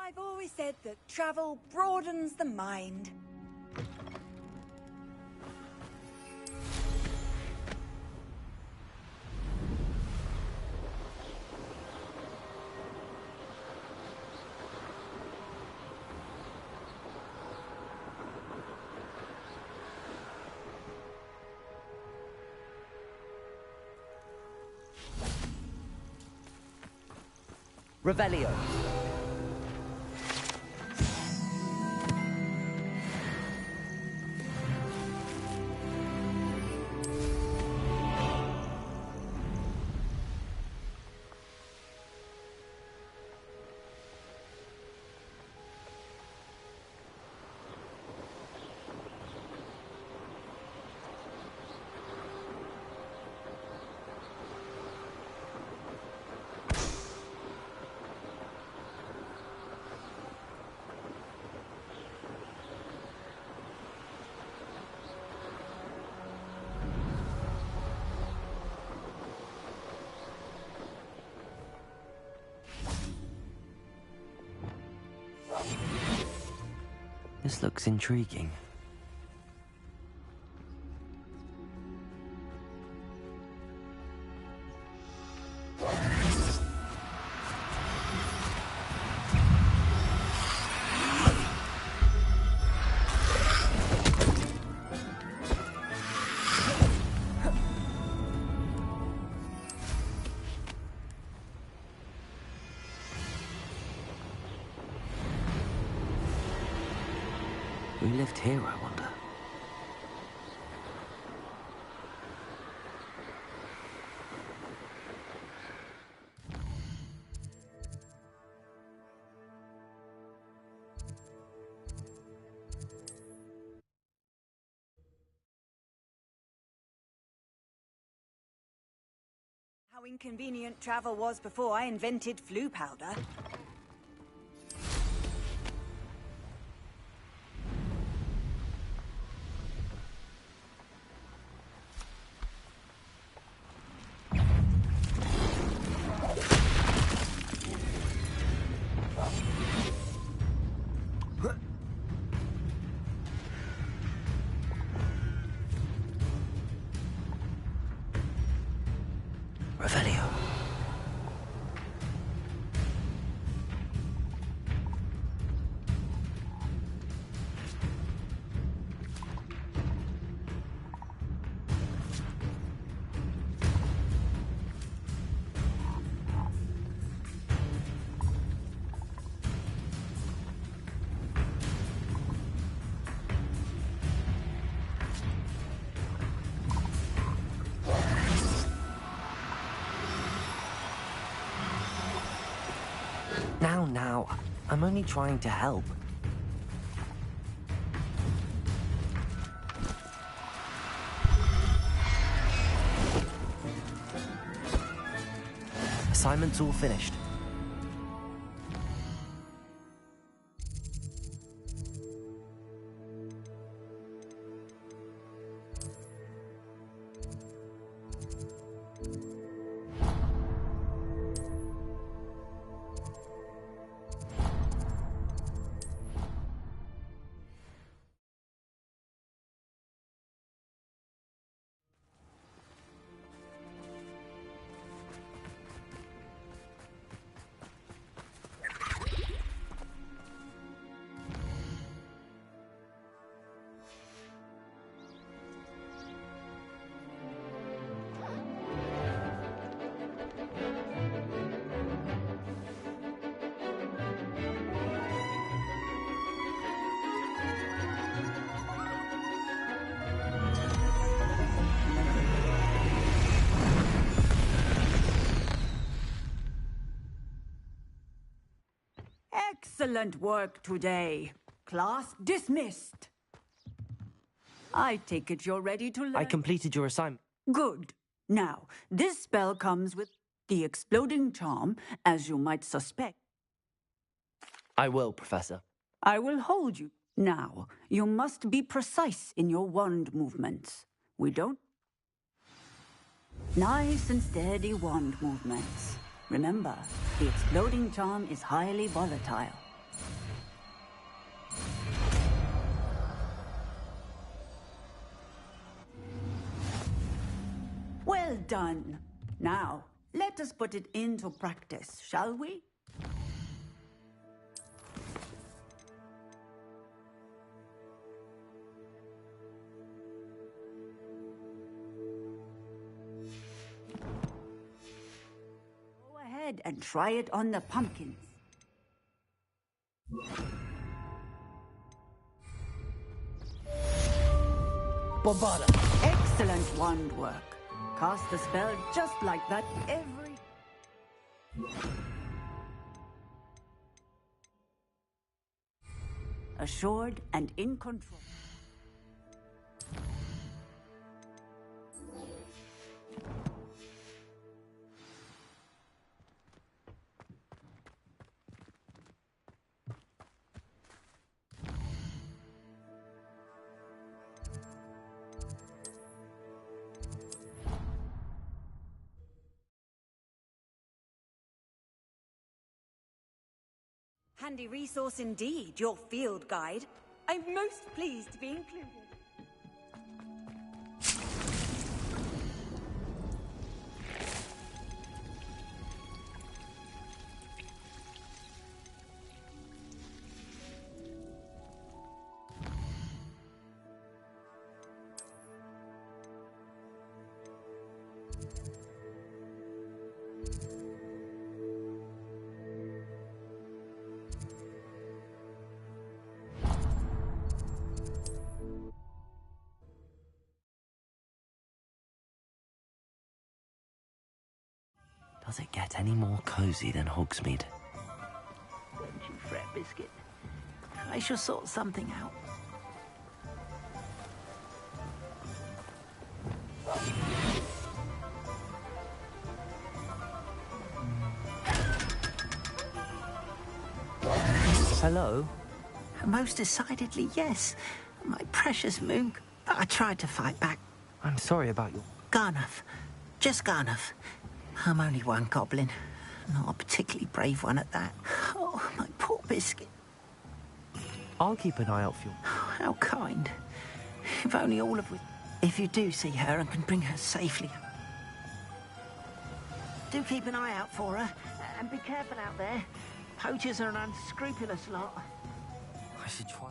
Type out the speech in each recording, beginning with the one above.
I've always said that travel broadens the mind. Revelio. This looks intriguing. Who lived here, I wonder? How inconvenient travel was before I invented flu powder. Revelio. Now, I'm only trying to help. Assignment's all finished. Excellent work today. Class dismissed. I take it you're ready to learn. I completed your assignment. Good. Now, this spell comes with the exploding charm, as you might suspect. I will, Professor. I will hold you. Now, you must be precise in your wand movements. We don't... Nice and steady wand movements. Remember, the exploding charm is highly volatile. done. Now, let us put it into practice, shall we? Go ahead and try it on the pumpkins. Bombarda! Excellent wand work. Cast the spell just like that every... Assured and in control. Handy resource indeed, your field guide. I'm most pleased to be included. Does it get any more cozy than Hogsmeade? Don't you fret, Biscuit. I shall sort something out. Hello? Most decidedly, yes. My precious Moog. I tried to fight back. I'm sorry about your... Garnuff. Just Garnuff. I'm only one goblin. Not a particularly brave one at that. Oh, my poor Biscuit. I'll keep an eye out for you. Oh, how kind. If only all of us... If you do see her and can bring her safely... Do keep an eye out for her. And be careful out there. Poachers are an unscrupulous lot. I should try.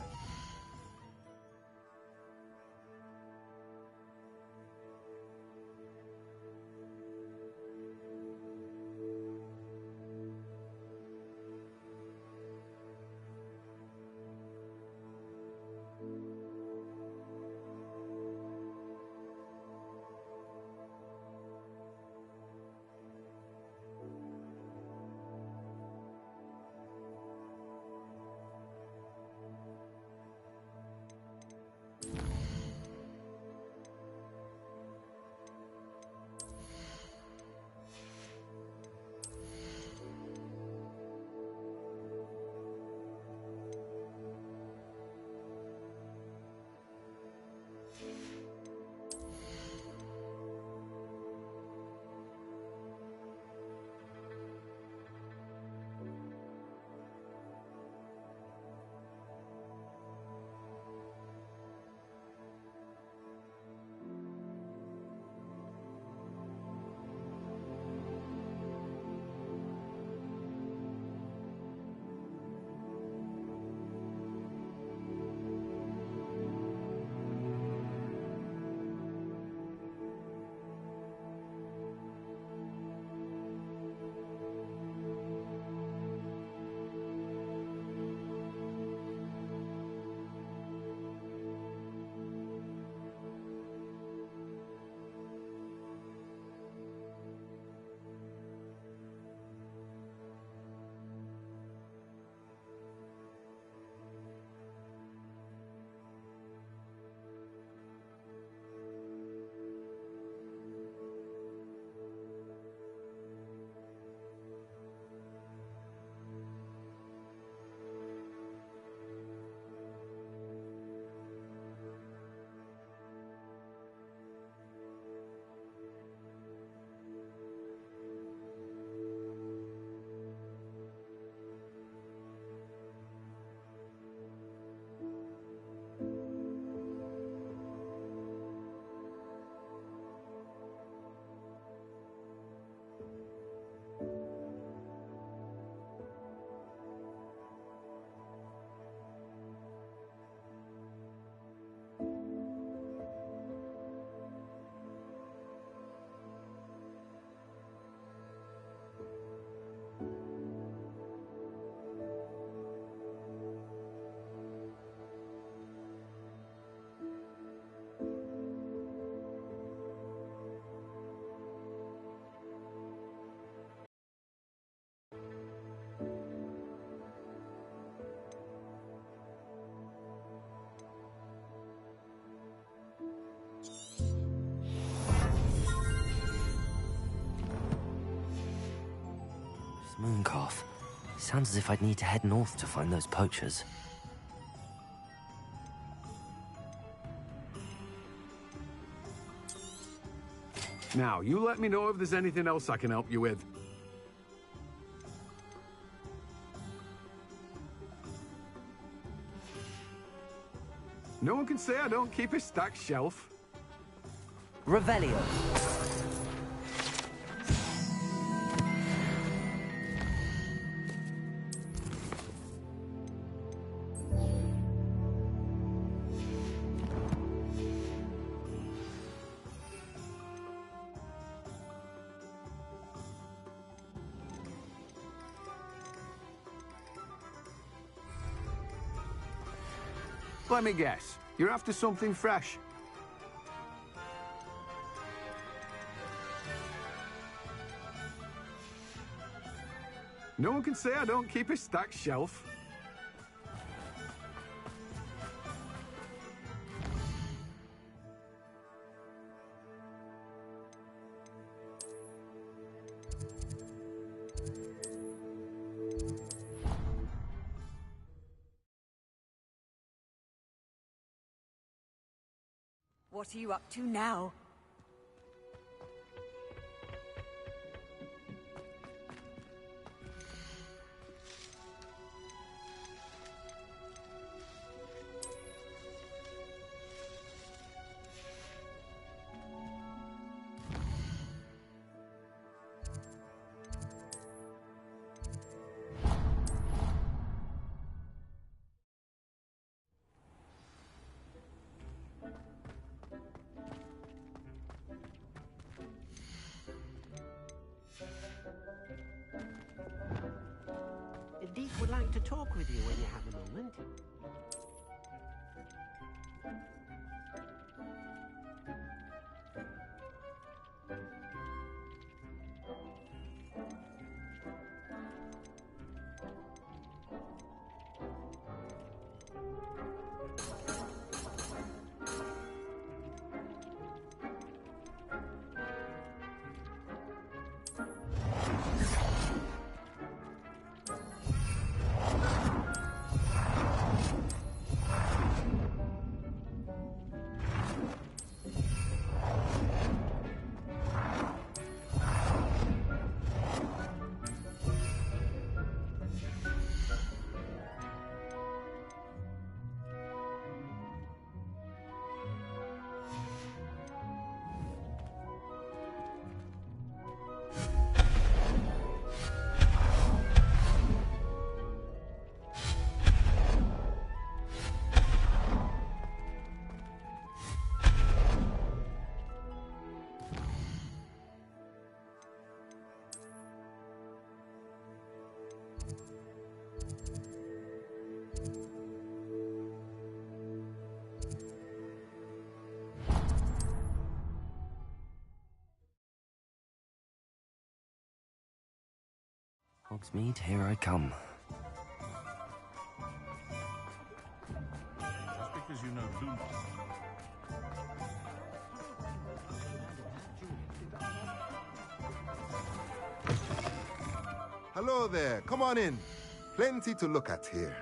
Mooncalf. Sounds as if I'd need to head north to find those poachers. Now, you let me know if there's anything else I can help you with. No one can say I don't keep a stacked shelf. Revelio. Let me guess. You're after something fresh. No one can say I don't keep a stacked shelf. What are you up to now? Deek would like to talk with you when you have a moment. Hogsmeade, here I come. Just because you know Luke. Hello there, come on in. Plenty to look at here.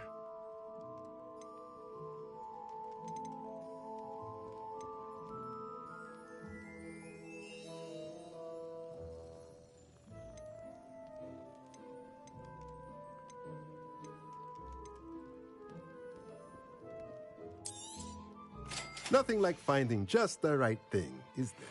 Nothing like finding just the right thing, is there?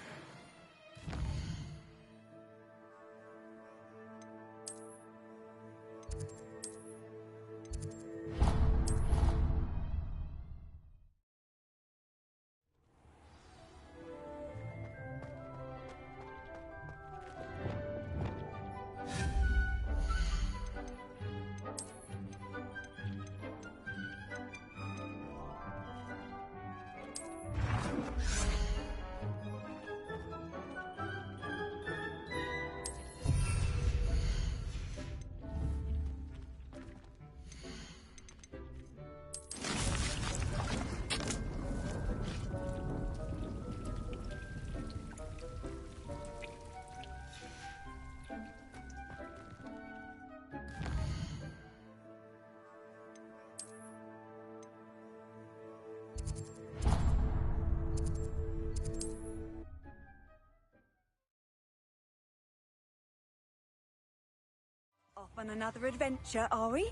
Off on another adventure, are we?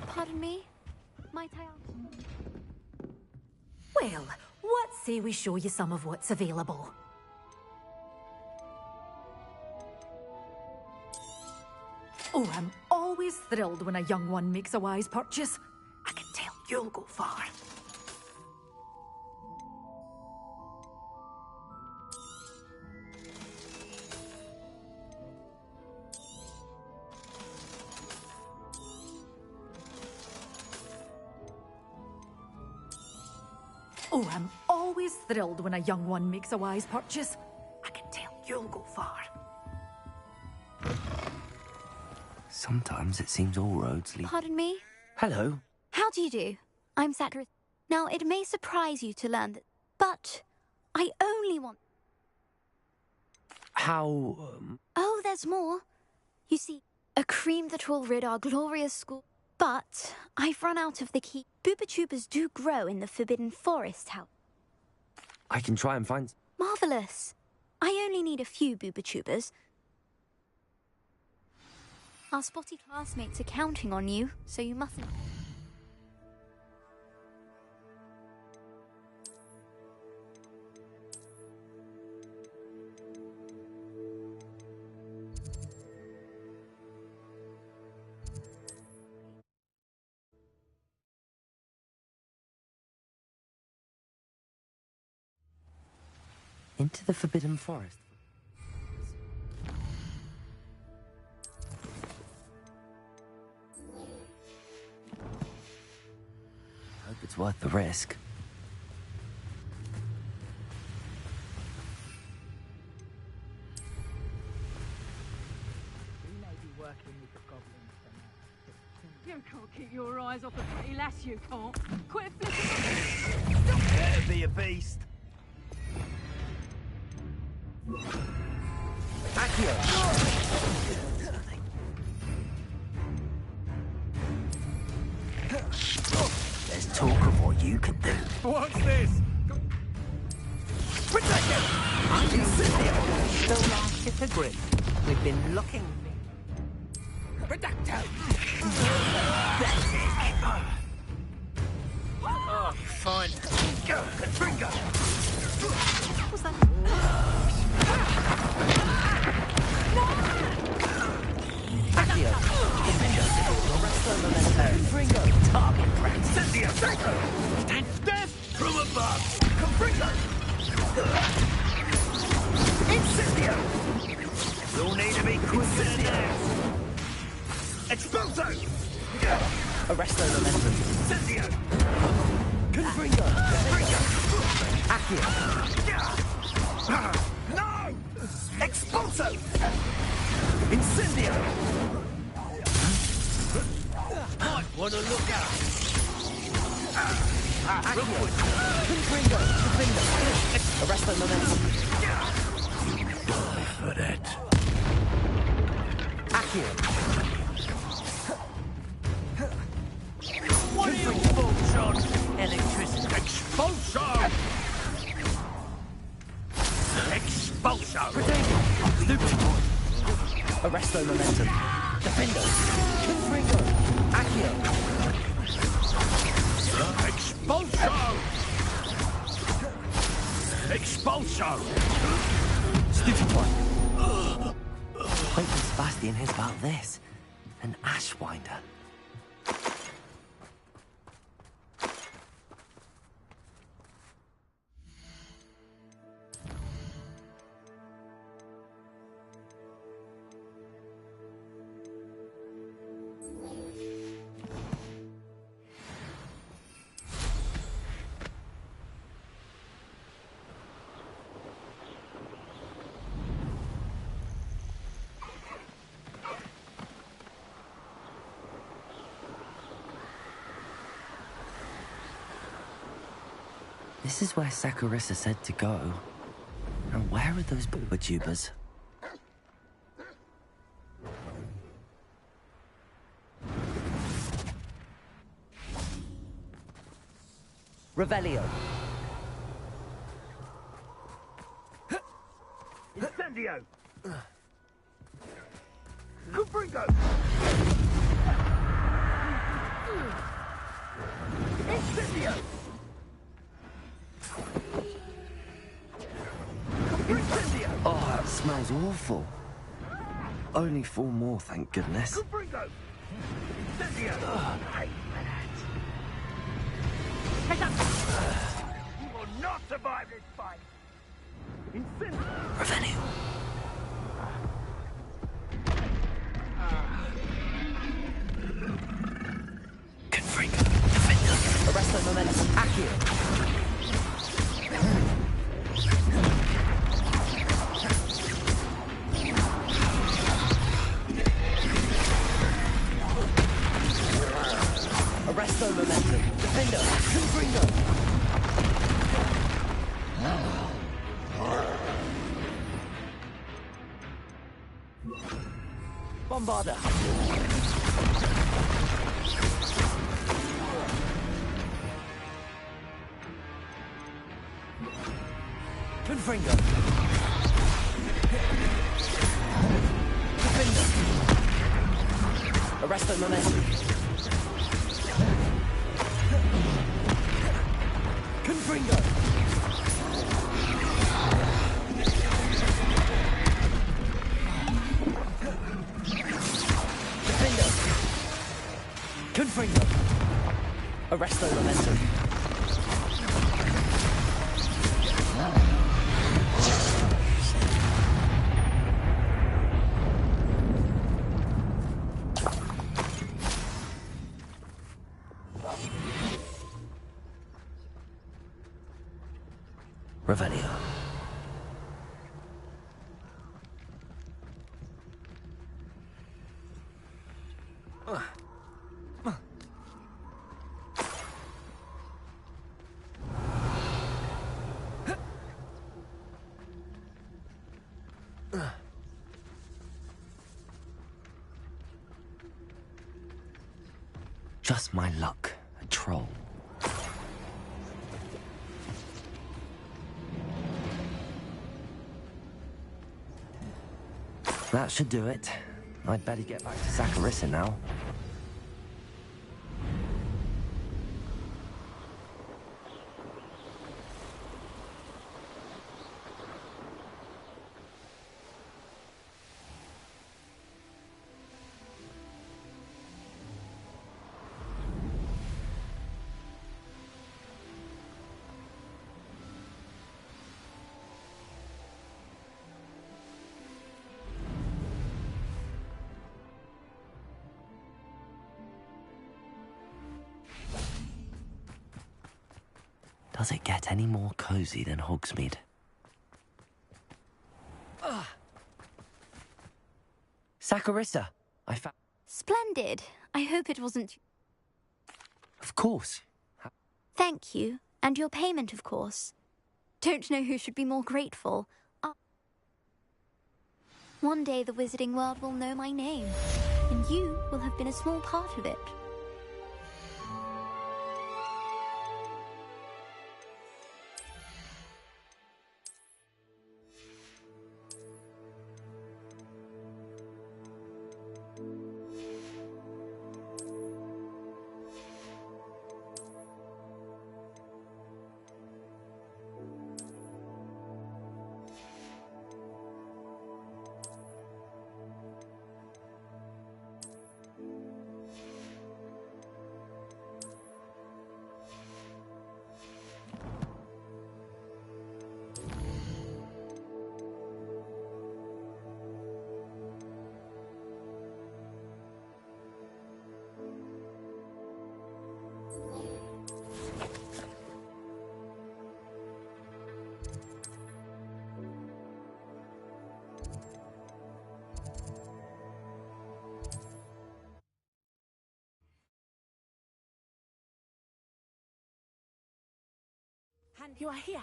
Pardon me? Might I ask? Well, what say we show you some of what's available? Oh, I'm always thrilled when a young one makes a wise purchase. I can tell you'll go far. Oh, I'm always thrilled when a young one makes a wise purchase. I can tell you'll go far. Sometimes it seems all roads lead... Pardon me? Hello. How do you do? I'm Zachary. Now, it may surprise you to learn that, but I only want... How... Oh, there's more. You see, a cream that will rid our glorious school... But I've run out of the key. Booba-tubers do grow in the Forbidden Forest, how... I can try and find... Marvellous. I only need a few Booba-tubers. Our spotty classmates are counting on you, so you mustn't... Into the Forbidden Forest. Hope it's worth the risk. We may be working with the goblins tonight. You can't keep your eyes off a pretty lass, you can't. Quit flipping. Better be a beast. Accio! There's talk of what you can do. What's this? Protect him! Incendio! Don't laugh at the grip. We've been looking... Redacto! That's it! Oh, fine. Go, Katringa! What was that? Accio! Confringo! Target practice! Incendio! Sanko! And death from above! Confringo! Incendio! You'll need to be quicker than that! Expulso! Arresto momentum. Incendio! Confringo! Accio! No! Expulso! Incendio! Might want to look out! Accio! Confringo! Confringo! Arresto momentum. Die for that. Accio! What are you folks on? Electricity. Expulso! Expulso! Arresto momentum. Defendo. Confringo. Accio. Expulso! Expulso! Stupid one. Wait till Sebastian hears about this. An Ashwinder. This is where Saccharissa said to go. Where are those booba tubers? Revelio. Incendio! Confringo! Incendio! Incendio! Oh, that smells awful. Only 4 more, thank goodness. Confringo! Incendio! Hey, Head up! you will not survive this fight! Incendio! Revenue. Confringo. Defender. Arresto momentum. Accio. Arresto momentum. Defender. Confringo. Bombarda. Confringo. Defender. Arresto momentum. Confringo. Defender. Confringo. Arresto momentum. Revelio. Just my luck, a troll. That should do it. I'd better get back to Saccharissa now. Does it get any more cozy than Hogsmeade? Saccharissa, I found... Splendid. I hope it wasn't... Of course. Thank you. And your payment, of course. Don't know who should be more grateful. One day the wizarding world will know my name, and you will have been a small part of it. You are here.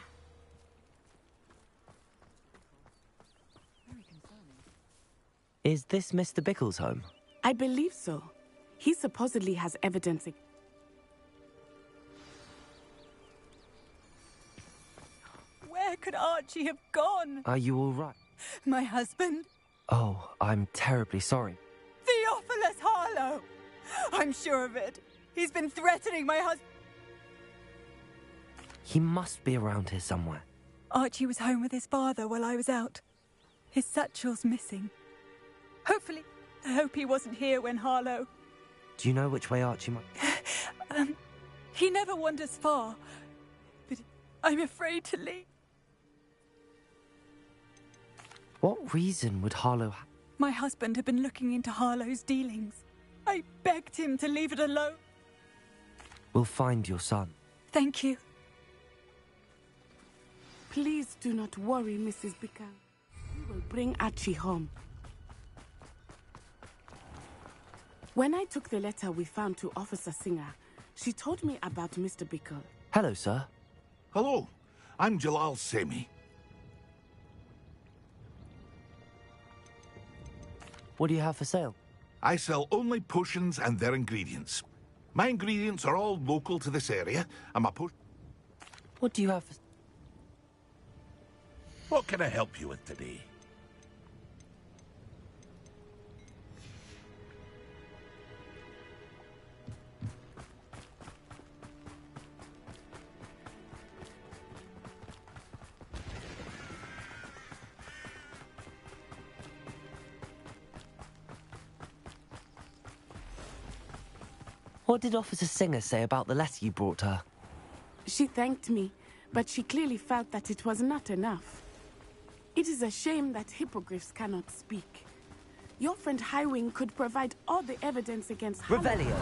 Is this Mr. Bickle's home? I believe so. He supposedly has evidence. Where could Archie have gone? Are you all right? My husband? Oh, I'm terribly sorry. Theophilus Harlow! I'm sure of it. He's been threatening my husband. He must be around here somewhere. Archie was home with his father while I was out. His satchel's missing. Hopefully, I hope he wasn't here when Harlow... Do you know which way Archie might... He never wanders far, but I'm afraid to leave. What reason would Harlow have? My husband had been looking into Harlow's dealings. I begged him to leave it alone. We'll find your son. Thank you. Please do not worry, Mrs. Bickle. We will bring Archie home. When I took the letter we found to Officer Singer, she told me about Mr. Bickle. Hello, sir. Hello, I'm Jalal Semi. What do you have for sale? I sell only potions and their ingredients. My ingredients are all local to this area, and my What do you have for... What can I help you with today? What did Officer Singer say about the letter you brought her? She thanked me, but she clearly felt that it was not enough. It is a shame that hippogriffs cannot speak. Your friend Highwing could provide all the evidence against Revelio.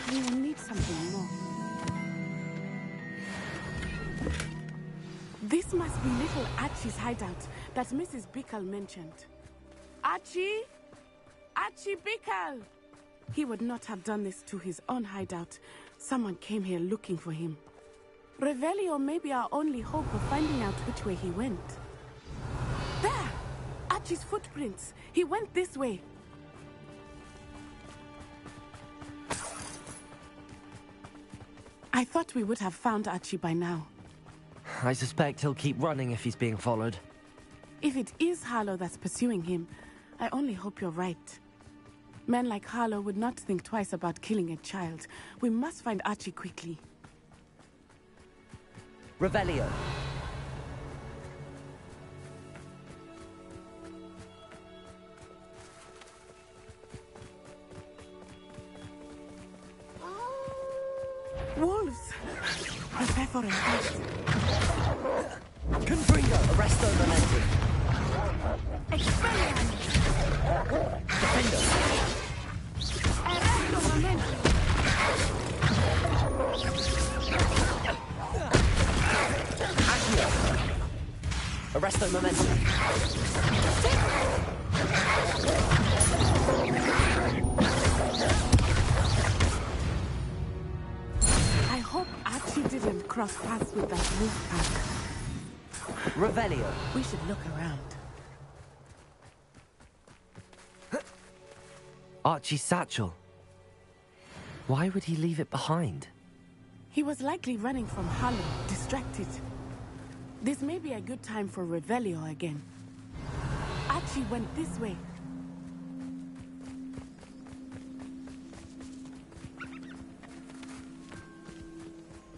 We will need something more. This must be little Archie's hideout that Mrs. Bickle mentioned. Archie? Archie Bickle! He would not have done this to his own hideout. Someone came here looking for him. Revelio may be our only hope of finding out which way he went. There! Archie's footprints. He went this way. I thought we would have found Archie by now. I suspect he'll keep running if he's being followed. If it is Harlow that's pursuing him, I only hope you're right. Men like Harlow would not think twice about killing a child. We must find Archie quickly. Revelio. Wolves! Prepare for a fight. Confringo, arresto momenti. Expelliarmus! Defendo. Arresto momenti! Accio. Arresto momenti. I hope Archie didn't cross paths with that wolf pack. Revelio. We should look around. Archie's satchel. Why would he leave it behind? He was likely running from Harlow, distracted. This may be a good time for Revelio again. Archie went this way.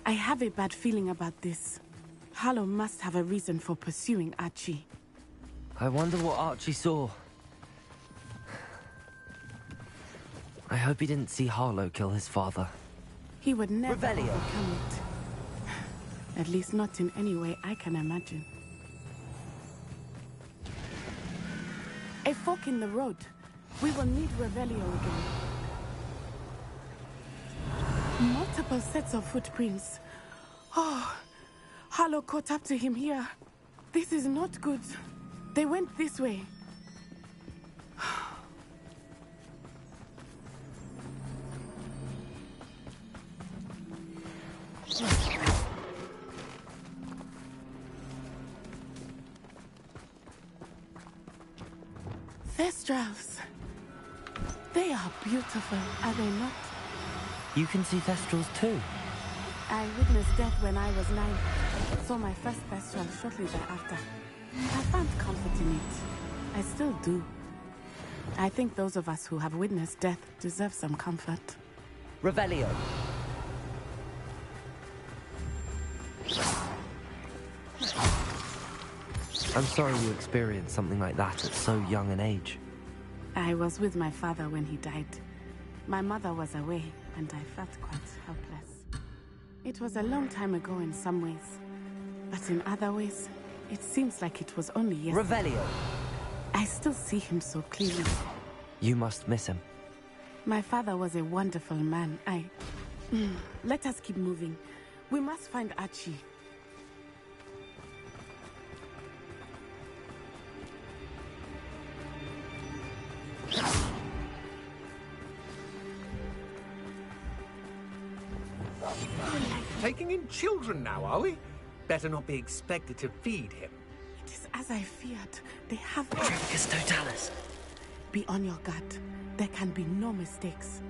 I have a bad feeling about this. Harlow must have a reason for pursuing Archie. I wonder what Archie saw. I hope he didn't see Harlow kill his father. He would never Revelio. overcome it. At least not in any way I can imagine. A fork in the road. We will need Revelio again. Multiple sets of footprints. Oh, Harlow caught up to him here. This is not good. They went this way. Thestrals. They are beautiful, are they not? You can see Thestrals too. I witnessed death when I was 9. Saw my first Thestral shortly thereafter. I found comfort in it. I still do. I think those of us who have witnessed death deserve some comfort. Revelio. I'm sorry you experienced something like that at so young an age. I was with my father when he died. My mother was away, and I felt quite helpless. It was a long time ago in some ways, but in other ways, it seems like it was only yesterday. Revelio. I still see him so clearly. You must miss him. My father was a wonderful man. Let us keep moving. We must find Archie. Taking in children now, are we? Better not be expected to feed him. It is as I feared. They have... Tremicus totalis. Be on your guard. There can be no mistakes.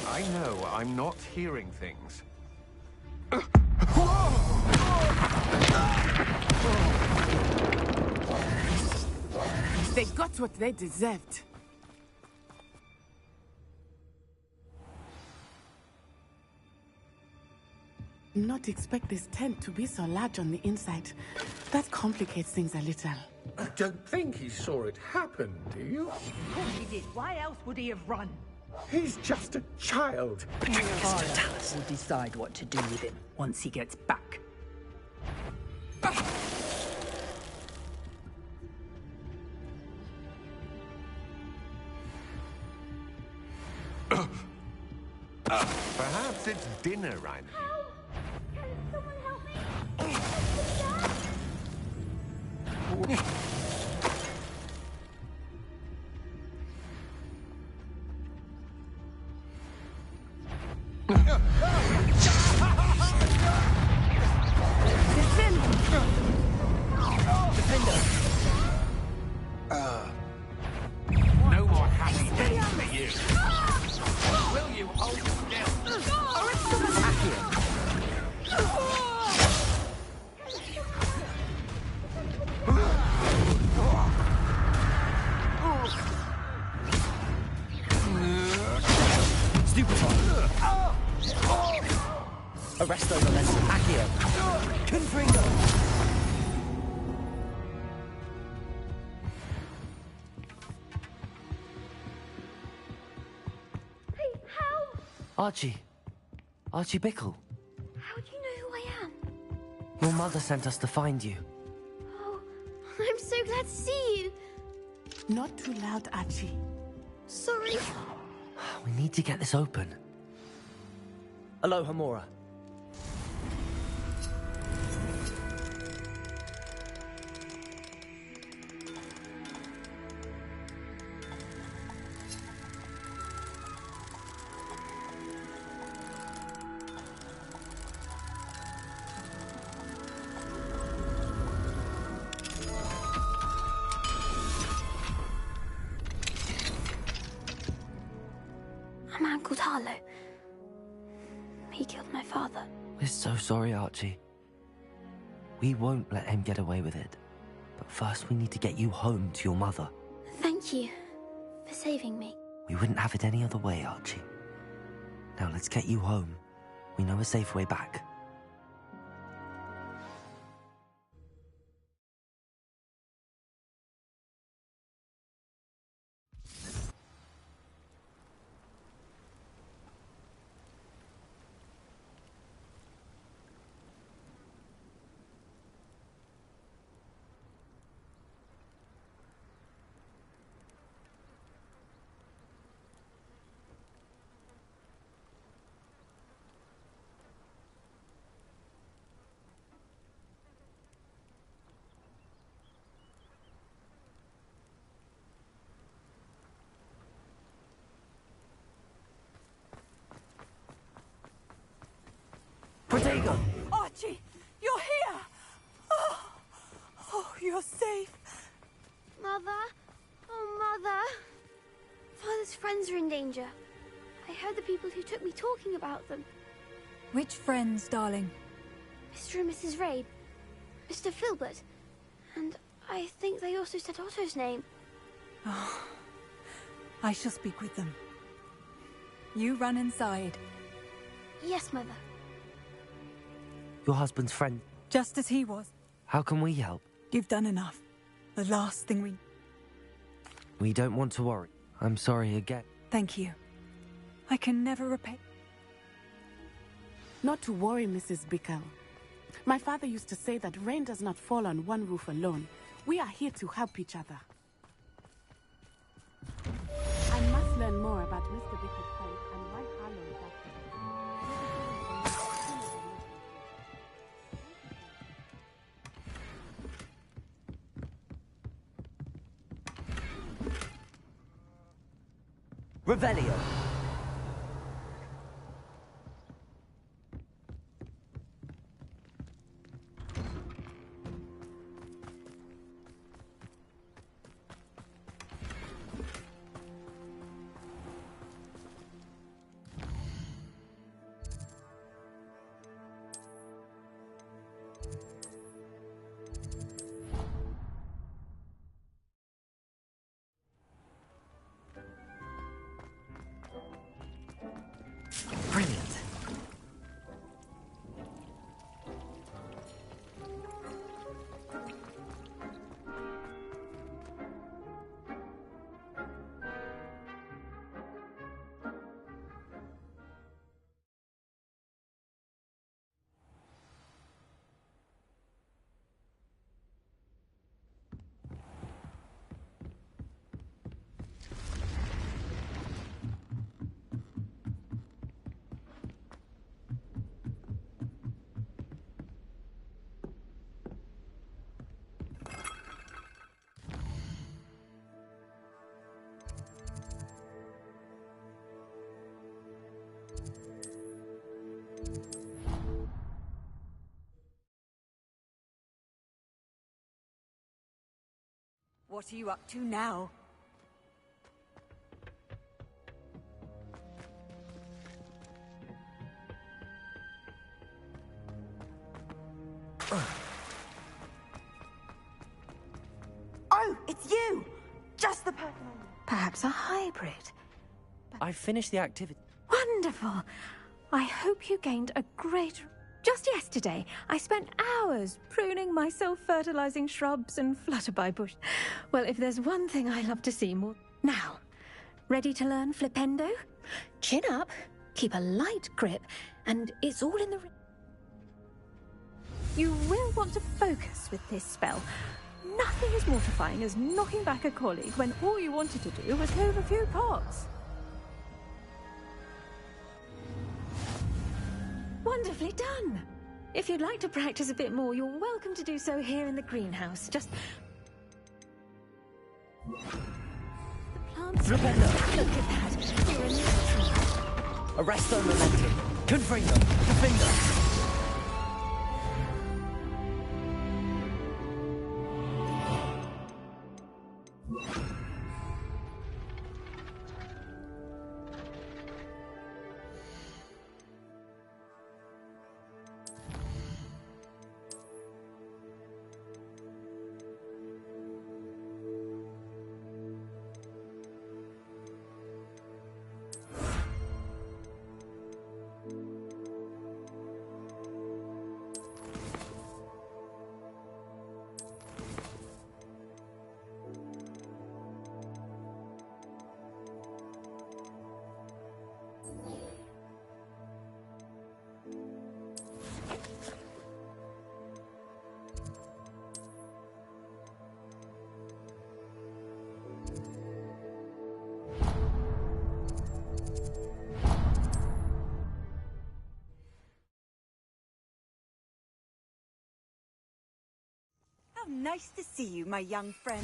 I know, I'm not hearing things. They got what they deserved. Not expect this tent to be so large on the inside. That complicates things a little. I don't think he saw it happen, do you? Of course he did. Why else would he have run? He's just a child. Father will decide what to do with him once he gets back. Perhaps it's dinner I need. Can someone help me? No more happy days for you. Will you hold still? Arresto momentum. Accio. Confringo. Hey, help! Archie. Archie Bickle. How do you know who I am? Your mother sent us to find you. Oh, I'm so glad to see you. Not too loud, Archie. Sorry. We need to get this open. Aloha, Mora. I'm Uncle Tarlo. He killed my father. We're so sorry, Archie. We won't let him get away with it. But first we need to get you home to your mother. Thank you for saving me. We wouldn't have it any other way, Archie. Now let's get you home. We know a safe way back. Diego! Archie, you're here! Oh, you're safe. Mother? Oh, Mother. Father's friends are in danger. I heard the people who took me talking about them. Which friends, darling? Mr. and Mrs. Rabe, Mr. Filbert, and I think they also said Otto's name. Oh, I shall speak with them. You run inside. Yes, Mother. Your husband's friend. Just as he was. How can we help? You've done enough. The last thing we... We don't want to worry. I'm sorry again. Thank you. I can never repay... Not to worry, Mrs. Bickle. My father used to say that rain does not fall on one roof alone. We are here to help each other. I must learn more about Mr. Bickle's friends and why Harlow is after Revelio. Brilliant. What are you up to now? Oh, it's you! Just the person I need. Perhaps a hybrid. I finished the activity. Wonderful. I hope you gained a great... Just yesterday, I spent hours pruning my self-fertilizing shrubs and flutterby bush. Well, if there's one thing I love to see more... Now, ready to learn flipendo? Chin up, keep a light grip, and it's all in the... You will want to focus with this spell. Nothing as mortifying as knocking back a colleague when all you wanted to do was move a few parts. Wonderfully done. If you'd like to practice a bit more, you're welcome to do so here in the greenhouse. Just... The plants... Flipendo. Look at that. You're a natural. Arresto momentum. Confringo. Confringo. How nice to see you, my young friend.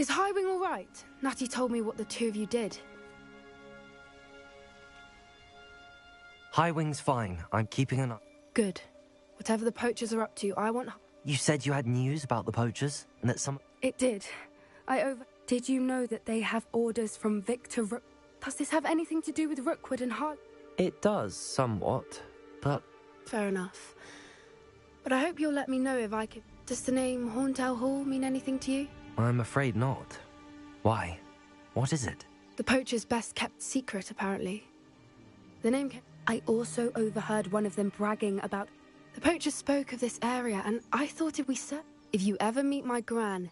Is Highwing all right? Natty told me what the two of you did. Highwing's fine. I'm keeping an eye. Good. Whatever the poachers are up to, I want... You said you had news about the poachers, and that some... It did. Did you know that they have orders from Victor Rook? Does this have anything to do with Rookwood and Hart? It does, somewhat, but... Fair enough. But I hope you'll let me know if I could... Does the name Horntail Hall mean anything to you? I'm afraid not. Why? What is it? The poacher's best kept secret, apparently. The name I also overheard one of them bragging about... The poacher spoke of this area, and I thought if we said... If you ever meet my gran...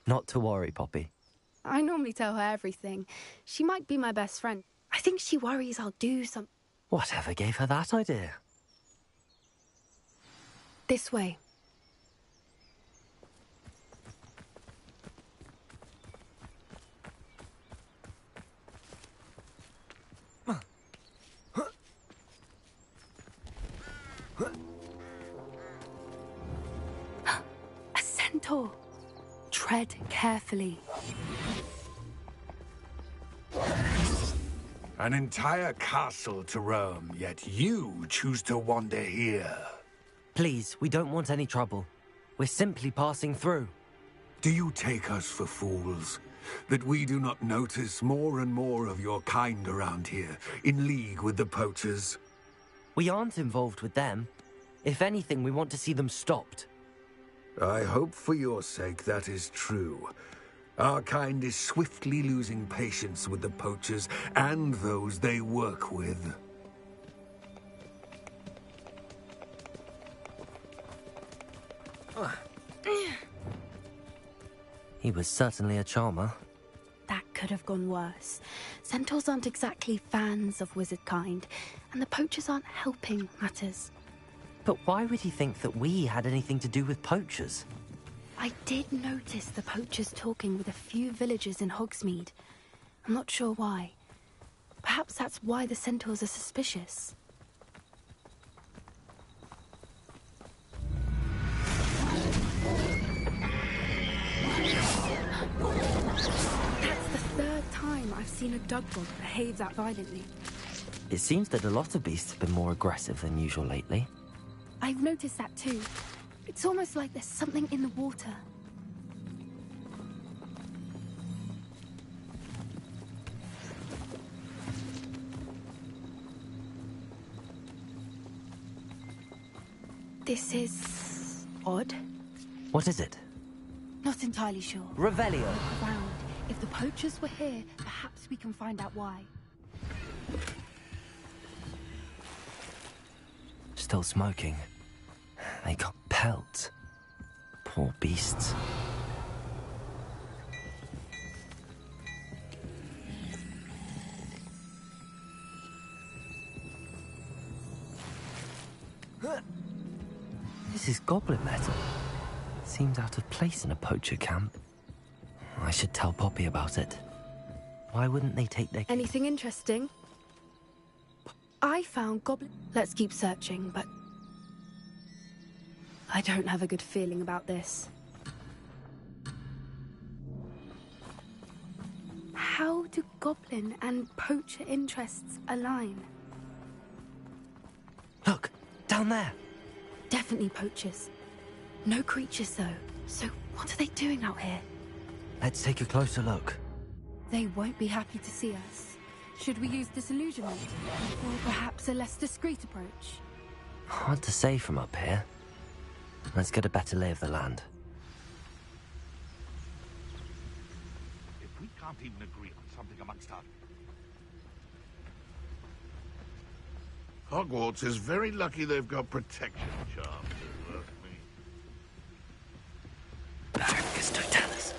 Not to worry, Poppy. I normally tell her everything. She might be my best friend. I think she worries I'll do something. Whatever gave her that idea? This way. A centaur. Tread carefully. An entire castle to roam, yet you choose to wander here. Please, we don't want any trouble. We're simply passing through. Do you take us for fools? That we do not notice more and more of your kind around here, in league with the poachers? We aren't involved with them. If anything, we want to see them stopped. I hope for your sake that is true. Our kind is swiftly losing patience with the poachers and those they work with. He was certainly a charmer. That could have gone worse. Centaurs aren't exactly fans of wizard kind, and the poachers aren't helping matters. But why would he think that we had anything to do with poachers? I did notice the poachers talking with a few villagers in Hogsmeade. I'm not sure why. Perhaps that's why the centaurs are suspicious. That's the third time I've seen a dugbog behave that violently. It seems that a lot of beasts have been more aggressive than usual lately. I've noticed that too. It's almost like there's something in the water. This is... odd. What is it? Not entirely sure. Revelio. Look around. If the poachers were here, perhaps we can find out why. Still smoking. They got pelts. Poor beasts. This is goblin metal. Seems out of place in a poacher camp. I should tell Poppy about it. Why wouldn't they take their... Anything interesting? I found goblin... Let's keep searching, but... I don't have a good feeling about this. How do goblin and poacher interests align? Look, down there. Definitely poachers. No creatures, though. So what are they doing out here? Let's take a closer look. They won't be happy to see us. Should we use disillusionment? Or perhaps a less discreet approach? Hard to say from up here. Let's get a better lay of the land. If we can't even agree on something amongst us... Hogwarts is very lucky they've got protection charms, if you ask me. Bacchus Totalis.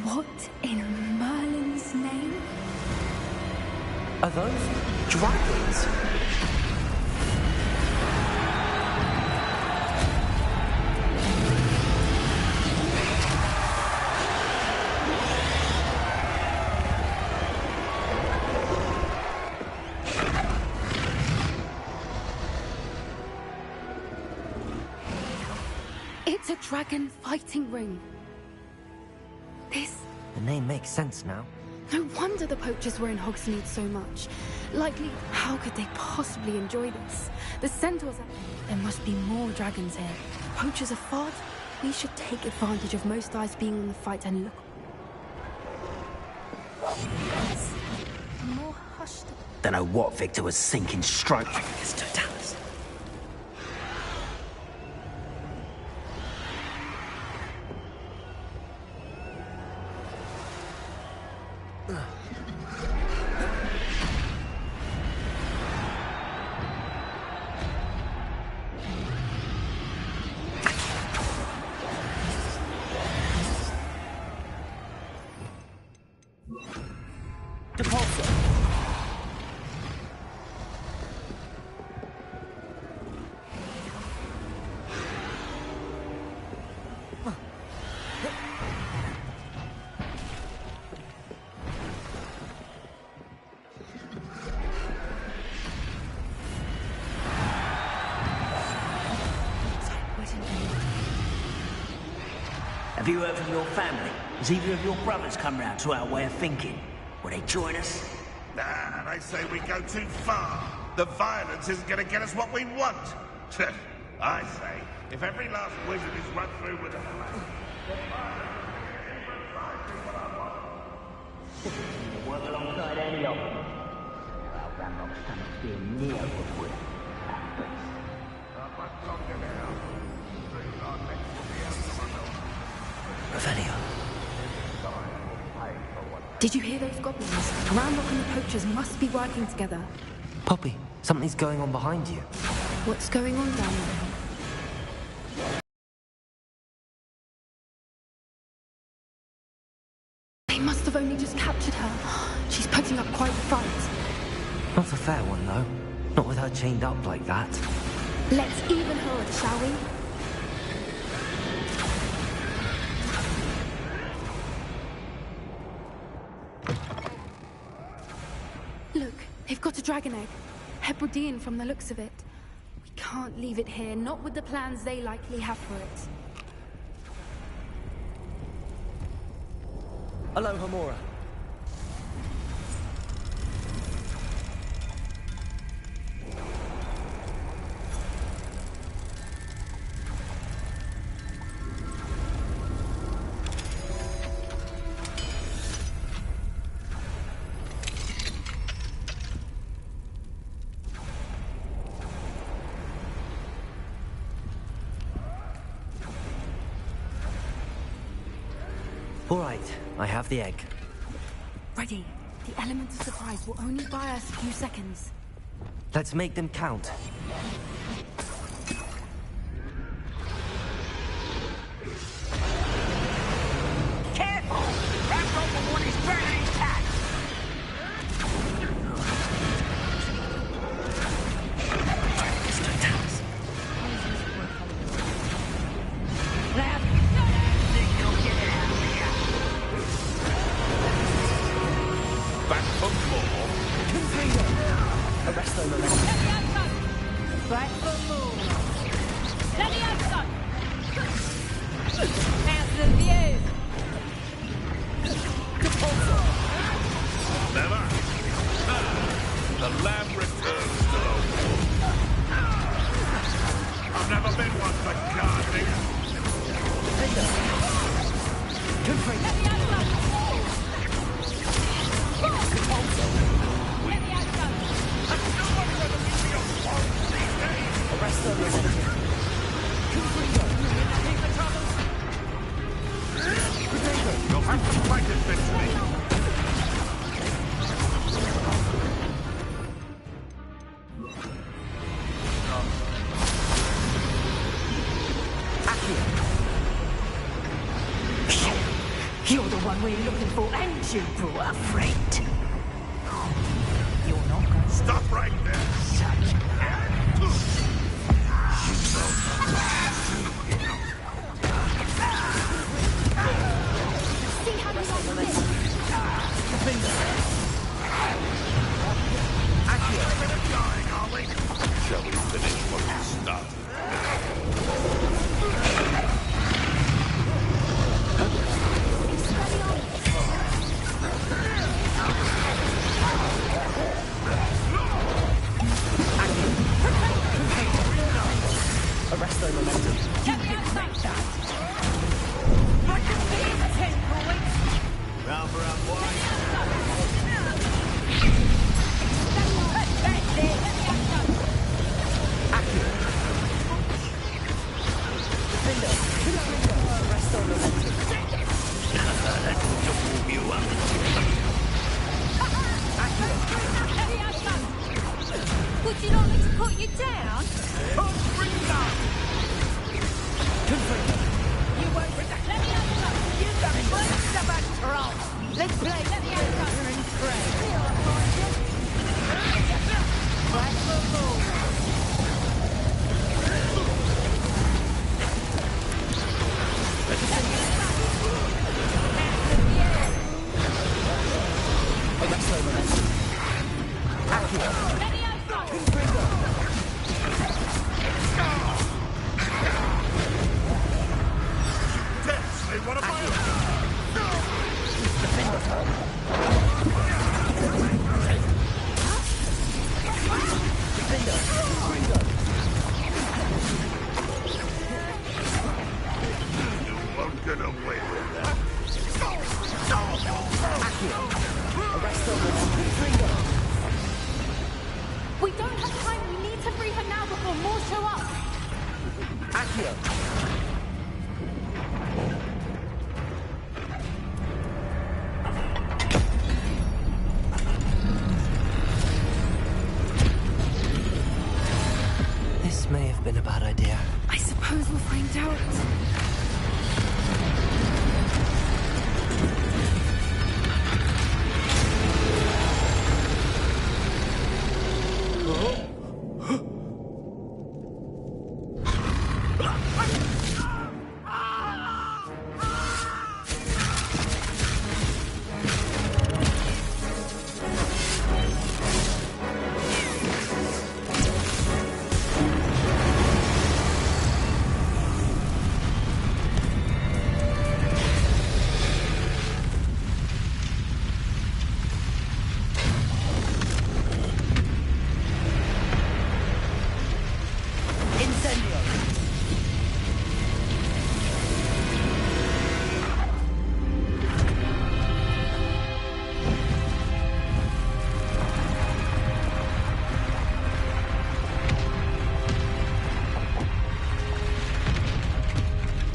What in Merlin's name? Are those dragons? It's a dragon fighting ring. This... The name makes sense now. No wonder the poachers were in Hogsmeade so much. Likely, how could they possibly enjoy this? The centaurs... There must be more dragons here. The poachers are far... We should take advantage of most eyes being on the fight and look... More hushed... Don't know what Victor was thinking, stroke. It's Totalis. Have you heard from your family? Has either of your brothers come round to our way of thinking? Will they join us? Nah, they say we go too far. The violence isn't going to get us what we want. I say, if every last wizard is run through with a flag, Work alongside any of them. Our Ramrock stomachs being near what would. Revelio. Did you hear those goblins? Ramrock and the poachers must be working together. Poppy, something's going on behind you. What's going on down there? They must have only just captured her. She's putting up quite a fight. Not a fair one, though. Not with her chained up like that. Let's even her, shall we? Look, they've got a dragon egg. Hebridean from the looks of it. We can't leave it here, not with the plans they likely have for it. Hello, Homora. All right, I have the egg. Ready. The element of surprise will only buy us a few seconds. Let's make them count. Careful! Ramrock will want his dragon intact! It's Totalis. back for more. Arrest them, arrest them. Back for more. Leviosa! Pass the view! Never. The lamb returns to the wolf. I've never been one for gardening. Good for you. Arrest them, arrest them. You'll have to fight eventually. You're the one we're looking for, and you brought a friend. You're not going to stop right there. Such See how you like Shall we finish what we started? Would you like me to put you down? You won't protect. Let me answer. You got it. What's the back troll? Let's play. Let me answer and pray. Back the move. Oh, that's so nice. Accio. They want to fire! You won't get away with that. We don't have time. We need to free her now before more show up. Accio. This may have been a bad idea. I suppose we'll find out.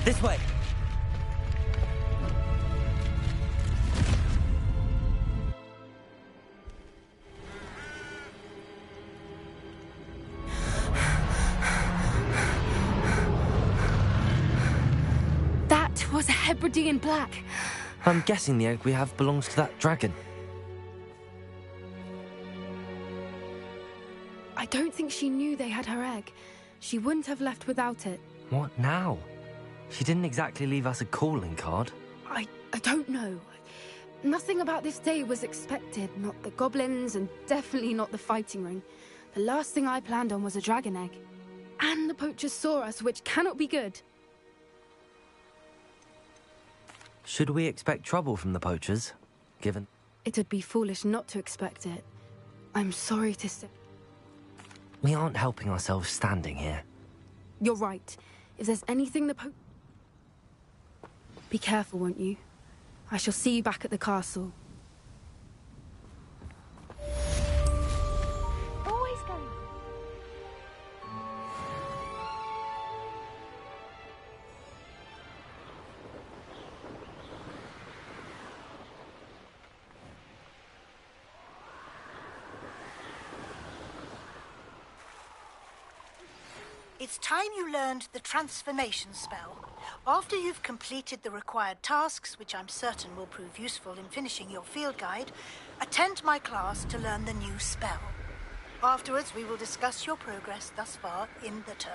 This way. That was a Hebridean black. I'm guessing the egg we have belongs to that dragon. I don't think she knew they had her egg. She wouldn't have left without it. What now? She didn't exactly leave us a calling card. I don't know. Nothing about this day was expected. Not the goblins, and definitely not the fighting ring. The last thing I planned on was a dragon egg. And the poachers saw us, which cannot be good. Should we expect trouble from the poachers, given... It'd be foolish not to expect it. I'm sorry to say... We aren't helping ourselves standing here. You're right. If there's anything the Be careful, won't you? I shall see you back at the castle. Always going. It's time you learned the transformation spell. After you've completed the required tasks, which I'm certain will prove useful in finishing your field guide, attend my class to learn the new spell. Afterwards, we will discuss your progress thus far in the term.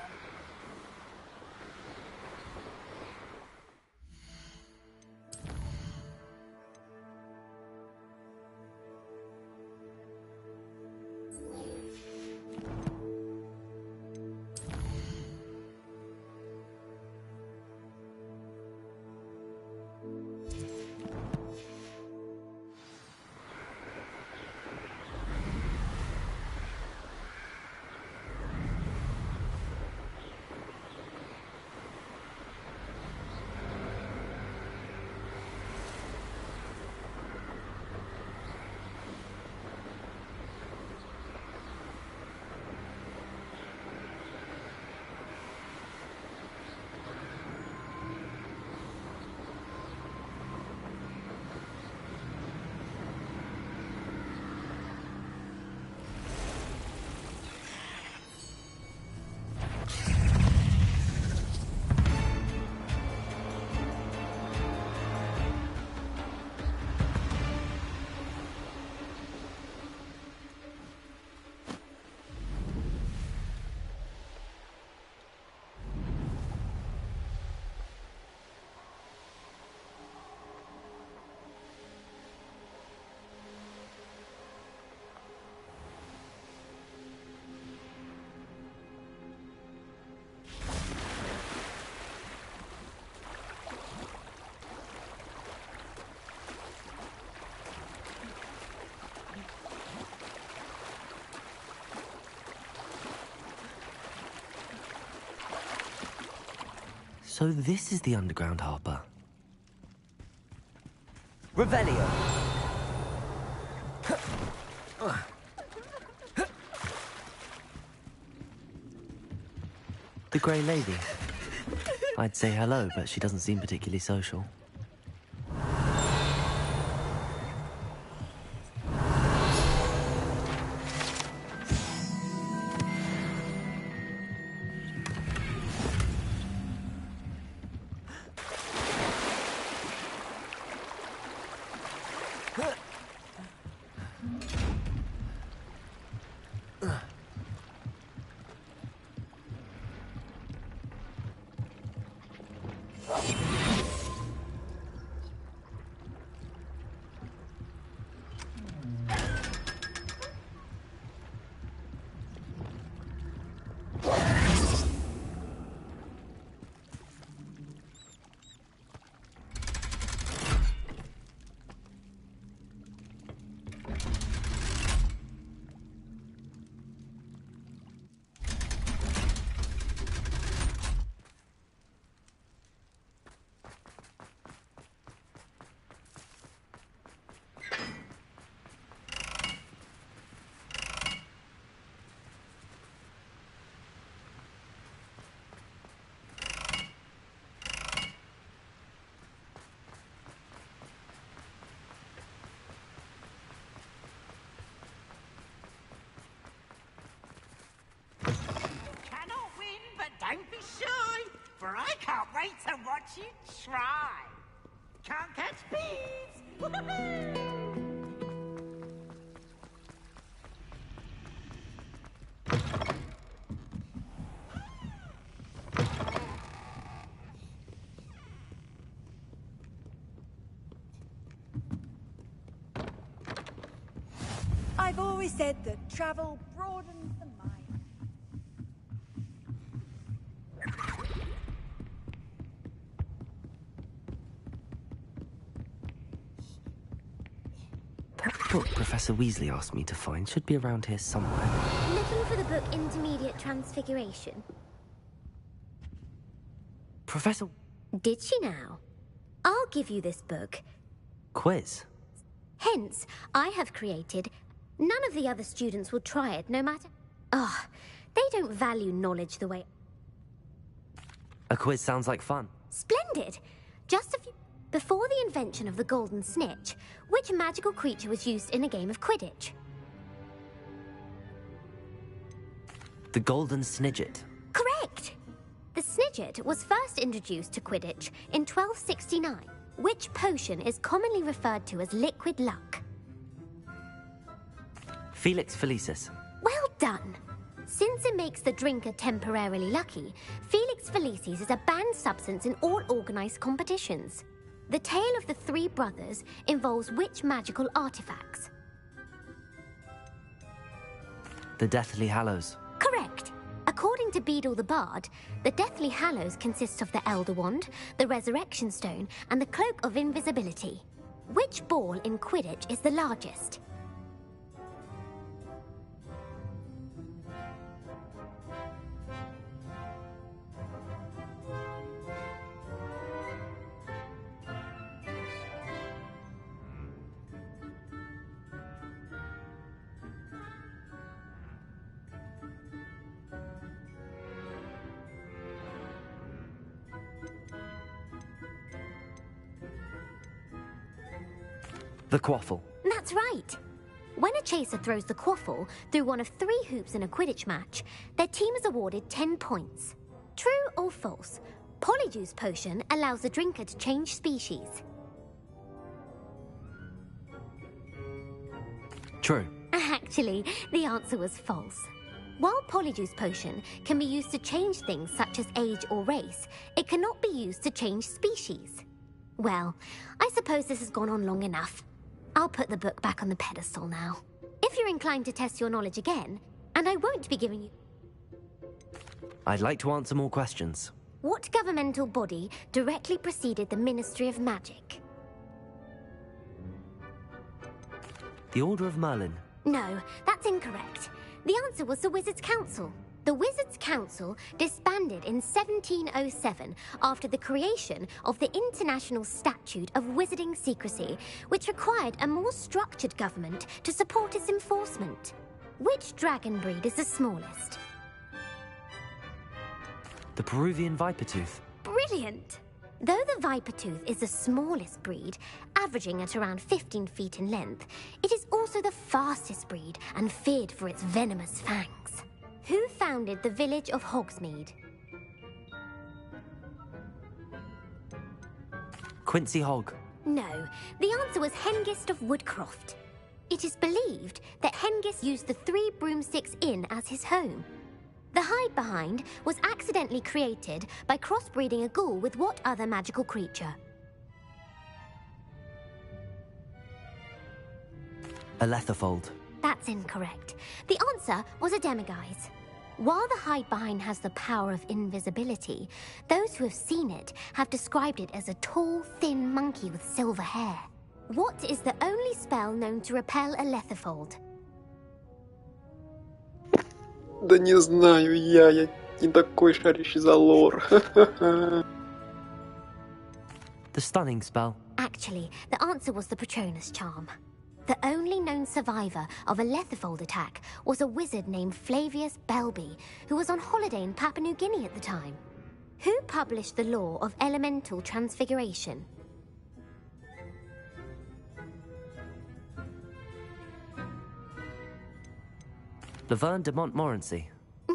So this is the underground harbour. Revelio! The Grey Lady. I'd say hello, but she doesn't seem particularly social. Don't be shy, for I can't wait to watch you try. Can't catch bees! Woohoo! I've always said that travel broadens the mind. That book Professor Weasley asked me to find should be around here somewhere. Looking for the book Intermediate Transfiguration. Professor... Did she now? I'll give you this book. Quiz? Hence, I have created... None of the other students will try it, no matter... Oh, they don't value knowledge the way... A quiz sounds like fun. Splendid! Just a few... Before the invention of the golden snitch, which magical creature was used in a game of Quidditch? The golden snidget. Correct! The snidget was first introduced to Quidditch in 1269. Which potion is commonly referred to as liquid luck? Felix Felicis. Well done! Since it makes the drinker temporarily lucky, Felix Felicis is a banned substance in all organized competitions. The tale of the three brothers involves which magical artifacts? The Deathly Hallows. Correct! According to Beadle the Bard, the Deathly Hallows consists of the Elder Wand, the Resurrection Stone, and the Cloak of Invisibility. Which ball in Quidditch is the largest? The quaffle. That's right. When a chaser throws the quaffle through one of 3 hoops in a Quidditch match, their team is awarded 10 points. True or false? Polyjuice potion allows the drinker to change species. True. Actually, the answer was false. While Polyjuice potion can be used to change things such as age or race, it cannot be used to change species. Well, I suppose this has gone on long enough. I'll put the book back on the pedestal now. If you're inclined to test your knowledge again, and I won't be giving you... I'd like to answer more questions. What governmental body directly preceded the Ministry of Magic? The Order of Merlin. No, that's incorrect. The answer was the Wizards' Council. The The Wizards' Council disbanded in 1707 after the creation of the International Statute of Wizarding Secrecy, which required a more structured government to support its enforcement. Which dragon breed is the smallest? The Peruvian Vipertooth. Brilliant! Though the Vipertooth is the smallest breed, averaging at around 15 feet in length, it is also the fastest breed and feared for its venomous fangs. Who founded the village of Hogsmeade? Quincy Hogg. No, the answer was Hengist of Woodcroft. It is believed that Hengist used the Three Broomsticks Inn as his home. The hide-behind was accidentally created by crossbreeding a ghoul with what other magical creature? A Letherfold. That's incorrect. The answer was a demiguise. While the hide-behind has the power of invisibility, those who have seen it have described it as a tall, thin monkey with silver hair. What is the only spell known to repel a Letherfold? Да не знаю я не такой шарящий за лор. The stunning spell. Actually, the answer was the Patronus charm. The only known survivor of a Letherfold attack was a wizard named Flavius Belby, who was on holiday in Papua New Guinea at the time. Who published the law of elemental transfiguration? Laverne de Montmorency.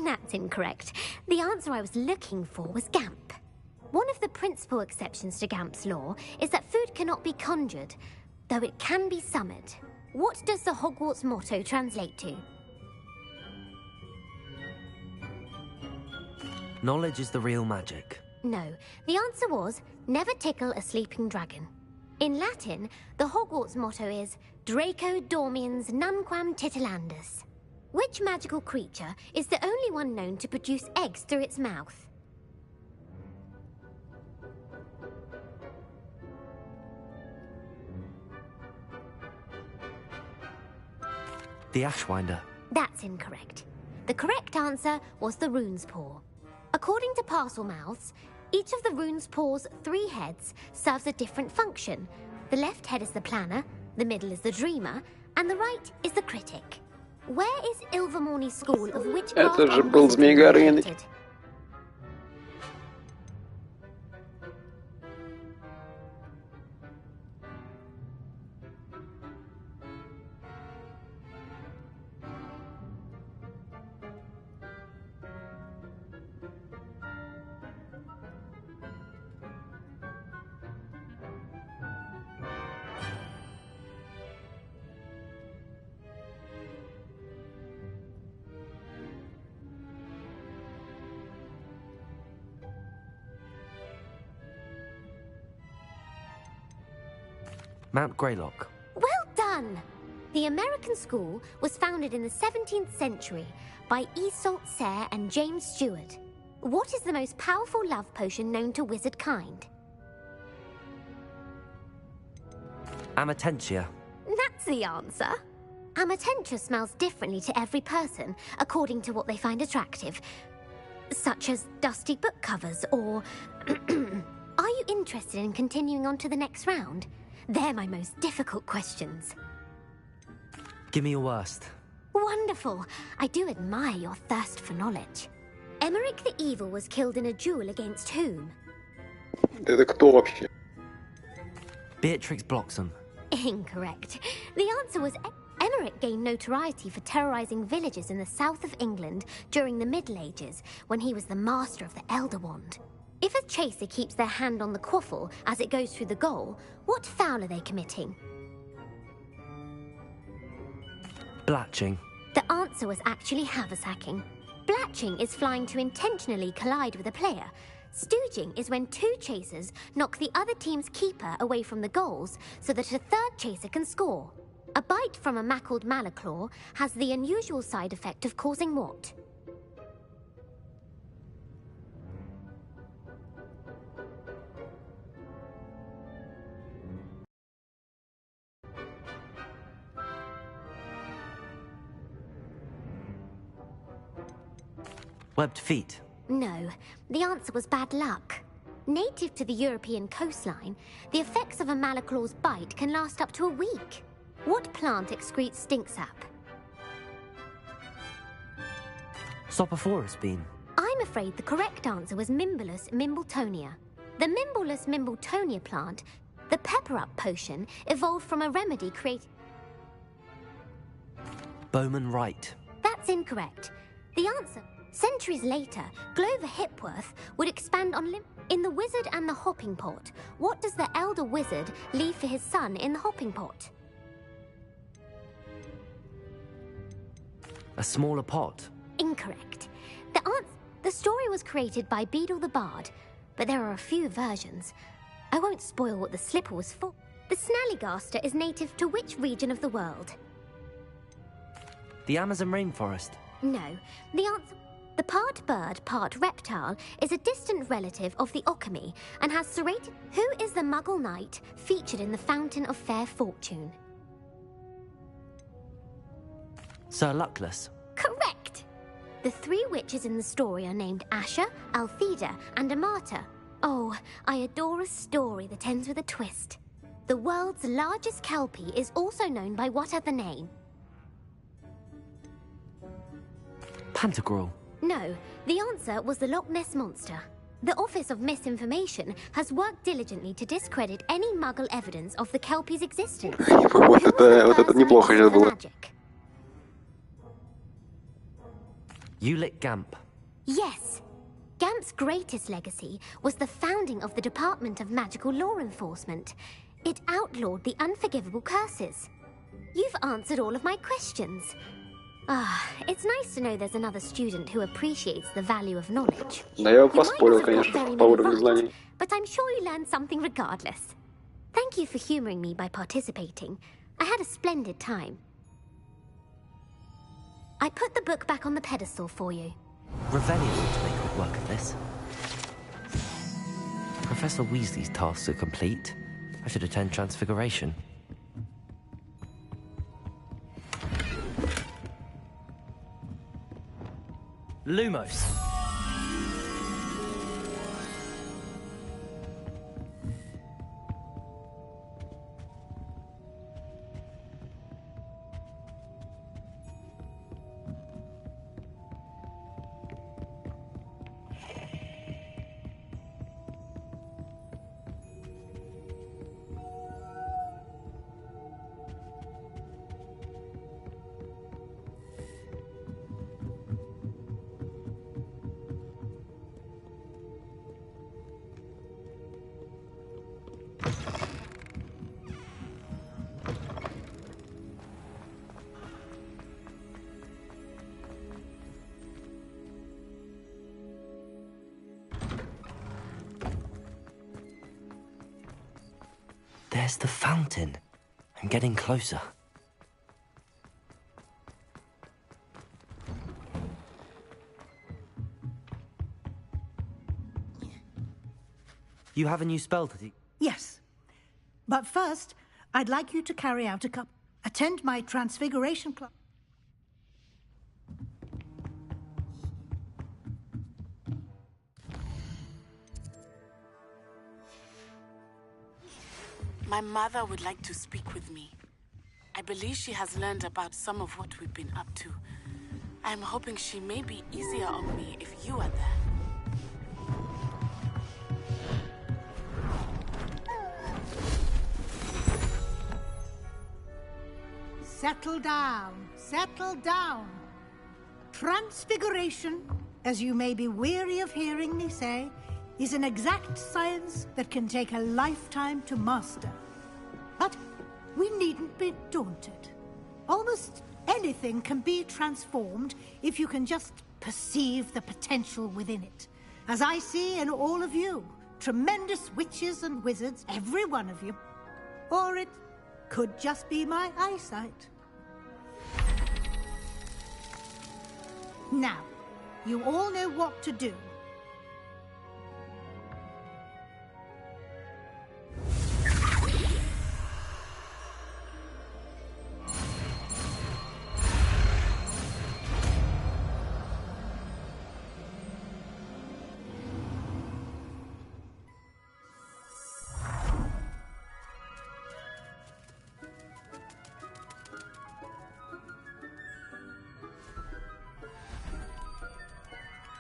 That's incorrect. The answer I was looking for was Gamp. One of the principal exceptions to Gamp's law is that food cannot be conjured, though it can be summoned. What does the Hogwarts motto translate to? Knowledge is the real magic. No, the answer was never tickle a sleeping dragon. In Latin, the Hogwarts motto is Draco dormiens nunquam titilandus. Which magical creature is the only one known to produce eggs through its mouth? The Ashwinder. That's incorrect. The correct answer was the Rune's Paw. According to Parselmouths, each of the Rune's Paw's 3 heads serves a different function. The left head is the planner, the middle is the dreamer, and the right is the critic. Where is Ilvermorny School of Witchcraft Это же and был Wizardry Змей Горыныч. located? Mount Greylock. Well done! The American school was founded in the 17th century by Iseult Sayre and James Stewart. What is the most powerful love potion known to wizard kind? Amatentia. That's the answer. Amatentia smells differently to every person, according to what they find attractive, such as dusty book covers or... Are you interested in continuing on to the next round? They're my most difficult questions. Give me your worst. Wonderful. I do admire your thirst for knowledge. Emmerich the Evil was killed in a duel against whom? Это кто вообще? Beatrix Bloxham. Incorrect. The answer was Emmerich gained notoriety for terrorizing villages in the south of England during the Middle Ages, when he was the master of the Elder Wand. If a chaser keeps their hand on the quaffle as it goes through the goal, what foul are they committing? Blatching. The answer was actually haversacking. Blatching is flying to intentionally collide with a player. Stooging is when 2 chasers knock the other team's keeper away from the goals so that a third chaser can score. A bite from a mackled malaclaw has the unusual side effect of causing what? Webbed feet. No, the answer was bad luck. Native to the European coastline, the effects of a malaclaw's bite can last up to a week. What plant excretes stink sap? Sopophorus bean. I'm afraid the correct answer was Mimbulus mimbletonia. The Mimbulus mimbletonia plant, the pepper-up potion, evolved from a remedy created... Bowman Wright. That's incorrect. The answer... Centuries later, Glover Hipworth would expand on in The Wizard and the Hopping Pot. What does the elder wizard leave for his son in the hopping pot? A smaller pot. Incorrect. The story was created by Beadle the Bard, but there are a few versions. I won't spoil what the slipper was for. The Snallygaster is native to which region of the world? The Amazon rainforest. No. The answer... The part bird, part reptile is a distant relative of the Occamy and has serrated... Who is the Muggle knight featured in the Fountain of Fair Fortune? Sir Luckless. Correct! The three witches in the story are named Asher, Altheda, and Amata. Oh, I adore a story that ends with a twist. The world's largest kelpie is also known by what other name? Pantagruel. No, the answer was the Loch Ness Monster. The Office of Misinformation has worked diligently to discredit any Muggle evidence of the kelpie's existence. Вот это неплохо сейчас было. Ulick Gamp. Yes. Gamp's greatest legacy was the founding of the Department of Magical Law Enforcement. It outlawed the unforgivable curses. You've answered all of my questions. It's nice to know there's another student who appreciates the value of knowledge. Да, я поспорил, конечно, по уровню знаний. But I'm sure you learned something regardless. Thank you for humoring me by participating. I had a splendid time. I put the book back on the pedestal for you. Ravelli ought to make quick work of this. Professor Weasley's tasks are complete. I should attend Transfiguration. Lumos. There's the fountain. I'm getting closer. You have a new spell to teach? Yes. But first, I'd like you to carry out attend my Transfiguration class. My mother would like to speak with me. I believe she has learned about some of what we've been up to. I'm hoping she may be easier on me if you are there. Settle down, settle down. Transfiguration, as you may be weary of hearing me say, is an exact science that can take a lifetime to master. But we needn't be daunted. Almost anything can be transformed if you can just perceive the potential within it. As I see in all of you, tremendous witches and wizards, every one of you. Or it could just be my eyesight. Now, you all know what to do.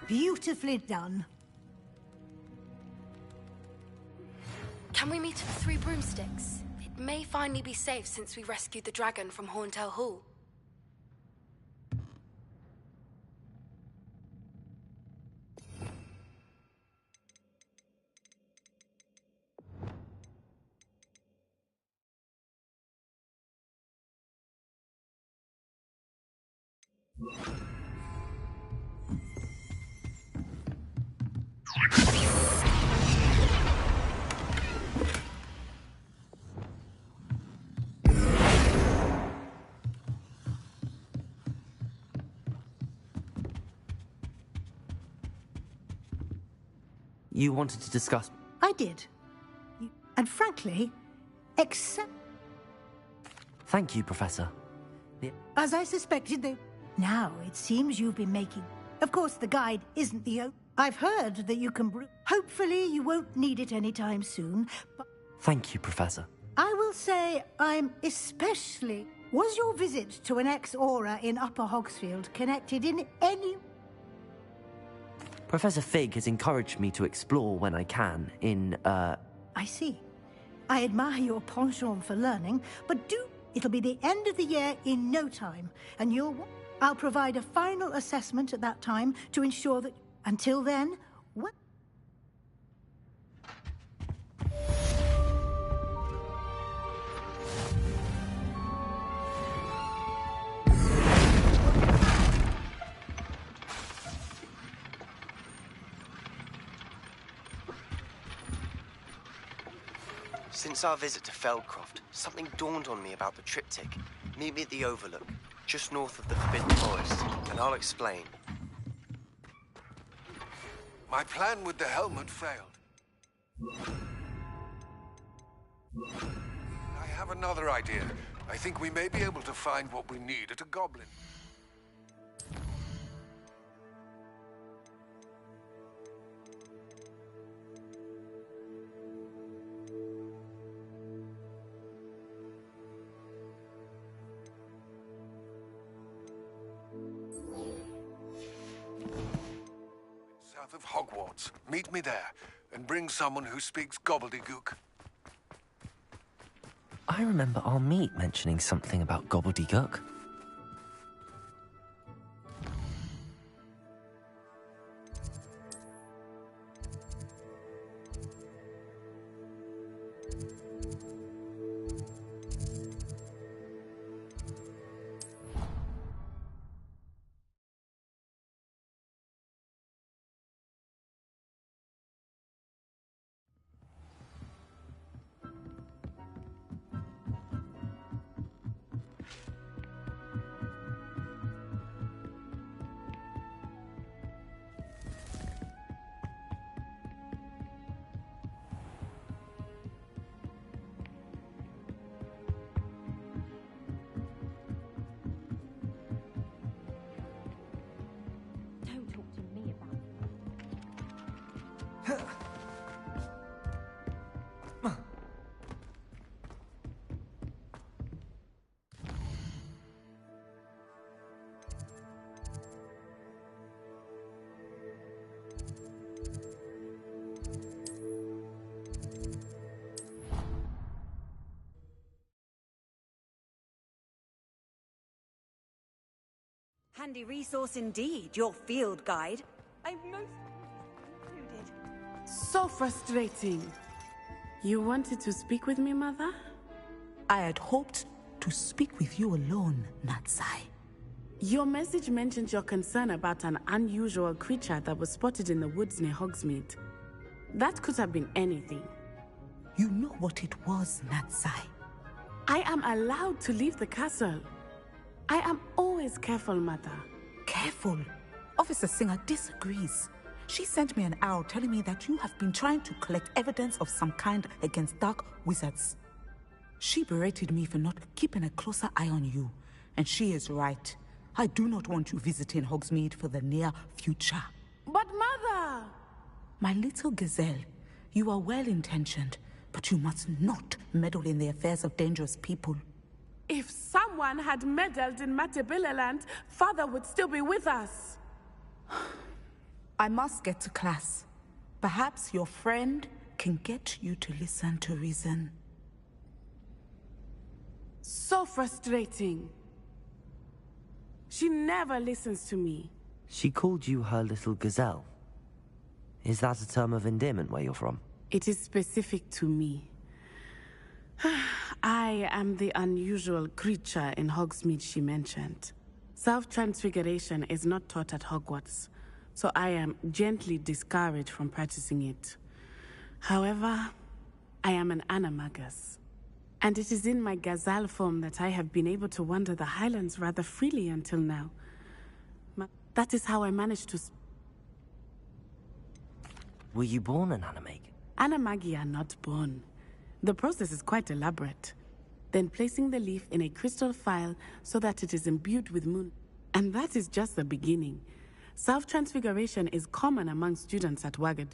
Beautifully done. Can we meet at the Three Broomsticks? It may finally be safe since we rescued the dragon from Horntail Hall. You wanted to discuss... I did. And frankly, except... Thank you, Professor. As I suspected, they... Now, it seems you've been making... Of course, the guide isn't the... I've heard that you can brew... Hopefully, you won't need it anytime soon, but... Thank you, Professor. I will say I'm especially... Was your visit to an ex-aura in Upper Hogsfield connected in any... Professor Fig has encouraged me to explore when I can in, I see. I admire your penchant for learning, but it'll be the end of the year in no time, and I'll provide a final assessment at that time to ensure that... Until then, what... Since our visit to Feldcroft, something dawned on me about the triptych. Meet me at the Overlook, just north of the Forbidden Forest, and I'll explain. My plan with the helmet failed. I have another idea. I think we may be able to find what we need at a goblin. South of Hogwarts. Meet me there, and bring someone who speaks gobbledygook. I remember our meet mentioning something about gobbledygook. Handy resource indeed, your field guide. I most included. So frustrating. You wanted to speak with me, Mother? I had hoped to speak with you alone, Natsai. Your message mentioned your concern about an unusual creature that was spotted in the woods near Hogsmeade. That could have been anything. You know what it was, Natsai. I am allowed to leave the castle. I am always careful, Mother. Careful? Officer Singer disagrees. She sent me an owl telling me that you have been trying to collect evidence of some kind against dark wizards. She berated me for not keeping a closer eye on you, and she is right. I do not want you visiting Hogsmeade for the near future. But Mother! My little gazelle, you are well-intentioned, but you must not meddle in the affairs of dangerous people. If someone had meddled in Matabeleland, Father would still be with us. I I must get to class. Perhaps your friend can get you to listen to reason. So frustrating. She never listens to me. She called you her little gazelle. Is that a term of endearment where you're from? It is specific to me. I am the unusual creature in Hogsmeade she mentioned. Self-transfiguration is not taught at Hogwarts, so I am gently discouraged from practicing it. However, I am an animagus, and it is in my gazelle form that I have been able to wander the Highlands rather freely until now. That is how I managed to... Were you born an animag? Animagi are not born. The process is quite elaborate. Then placing the leaf in a crystal phial so that it is imbued with moon. And that is just the beginning. Self-transfiguration is common among students at Wagad.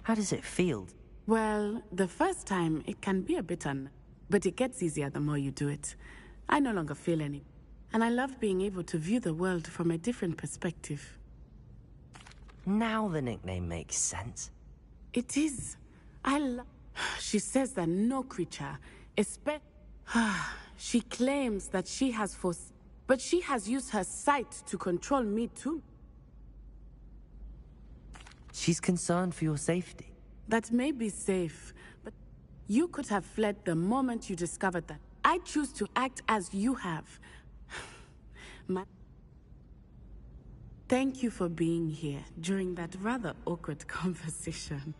How does it feel? Well, the first time it can be a bit but it gets easier the more you do it. I no longer feel any. And I love being able to view the world from a different perspective. Now the nickname makes sense. It is. She says that no creature, she claims that she has but she has used her sight to control me too. She's concerned for your safety. That may be safe, but you could have fled the moment you discovered that. I choose to act as you have. Thank you for being here during that rather awkward conversation.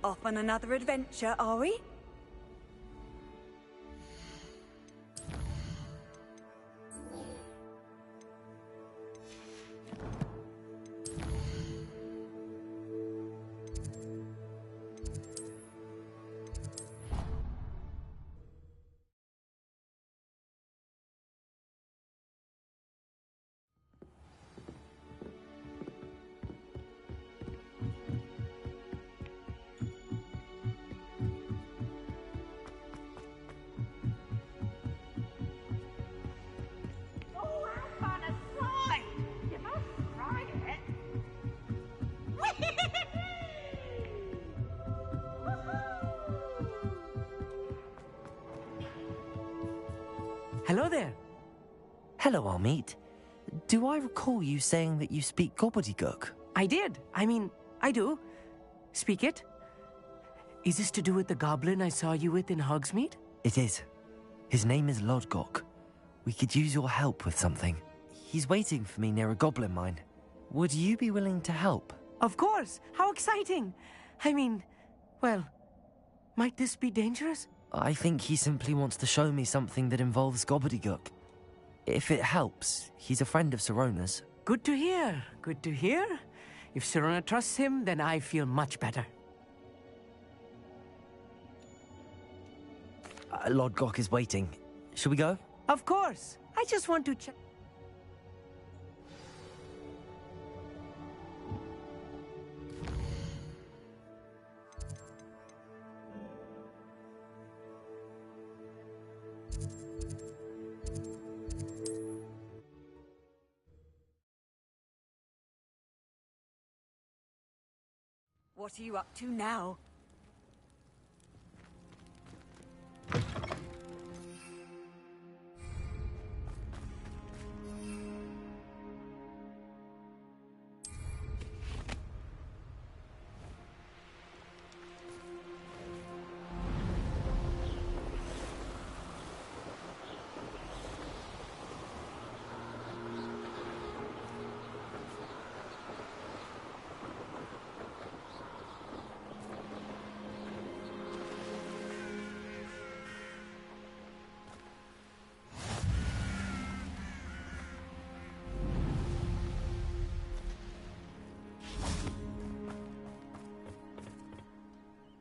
Off on another adventure, are we? Hello there. Hello, Armeet. Do I recall you saying that you speak gobbledygook? I did. I mean, I do. Speak it. Is this to do with the goblin I saw you with in Hogsmeade? It is. His name is Lodgok. We could use your help with something. He's waiting for me near a goblin mine. Would you be willing to help? Of course. How exciting. I mean, well, might this be dangerous? I think he simply wants to show me something that involves gobbledygook. If it helps, he's a friend of Sirona's. Good to hear. Good to hear. If Sirona trusts him, then I feel much better. Lodgok is waiting. Shall we go? Of course. I just want to check. What are you up to now?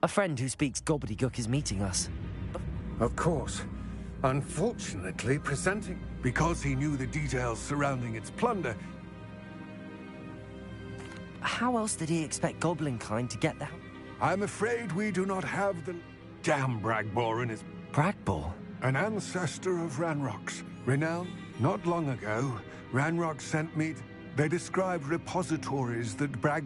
A friend who speaks gobbledygook is meeting us. Of course. Unfortunately, presenting... Because he knew the details surrounding its plunder... How else did he expect Goblinkind to get that? I'm afraid we do not have the... Damn Bragboren is... Bragbor? An ancestor of Ranrock's. Renowned. Not long ago, Ranrock sent me... They described repositories that brag...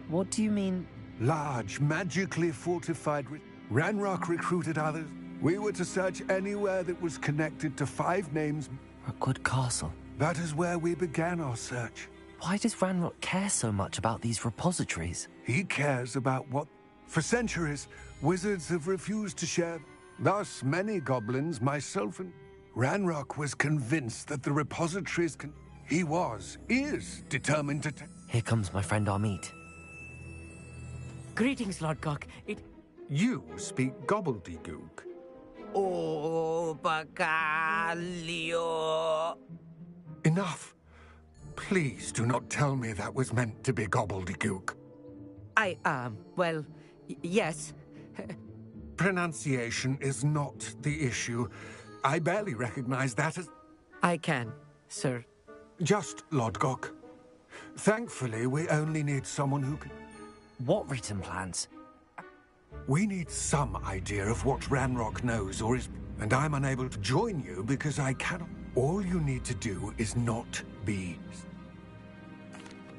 What do you mean? Large, magically fortified... Ranrock recruited others. We were to search anywhere that was connected to 5 names. Rookwood Castle. That is where we began our search. Why does Ranrock care so much about these repositories? He cares about what... For centuries, wizards have refused to share... Thus, many goblins, myself and... Ranrock was convinced that the repositories can... He is determined to... Here comes my friend Amit. Greetings, Lord Cock. You speak gobbledygook. Oh, Bacalio. Enough. Please do not tell me that was meant to be gobbledygook. Well, yes. Pronunciation is not the issue. I barely recognize that as... I can, sir. Just Lodgok. Thankfully, we only need someone who can... What written plans? We need some idea of what Ranrock knows or is... And I'm unable to join you because I cannot... All you need to do is not be...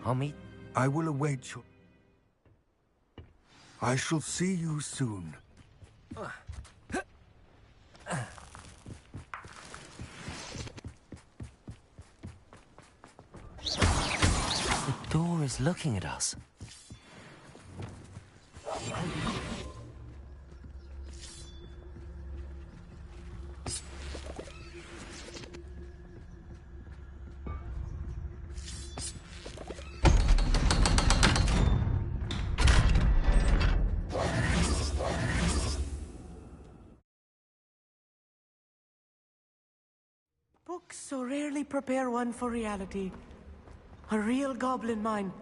Amit? I will await your... I shall see you soon. The door is looking at us. Books so rarely prepare one for reality. A real goblin mine.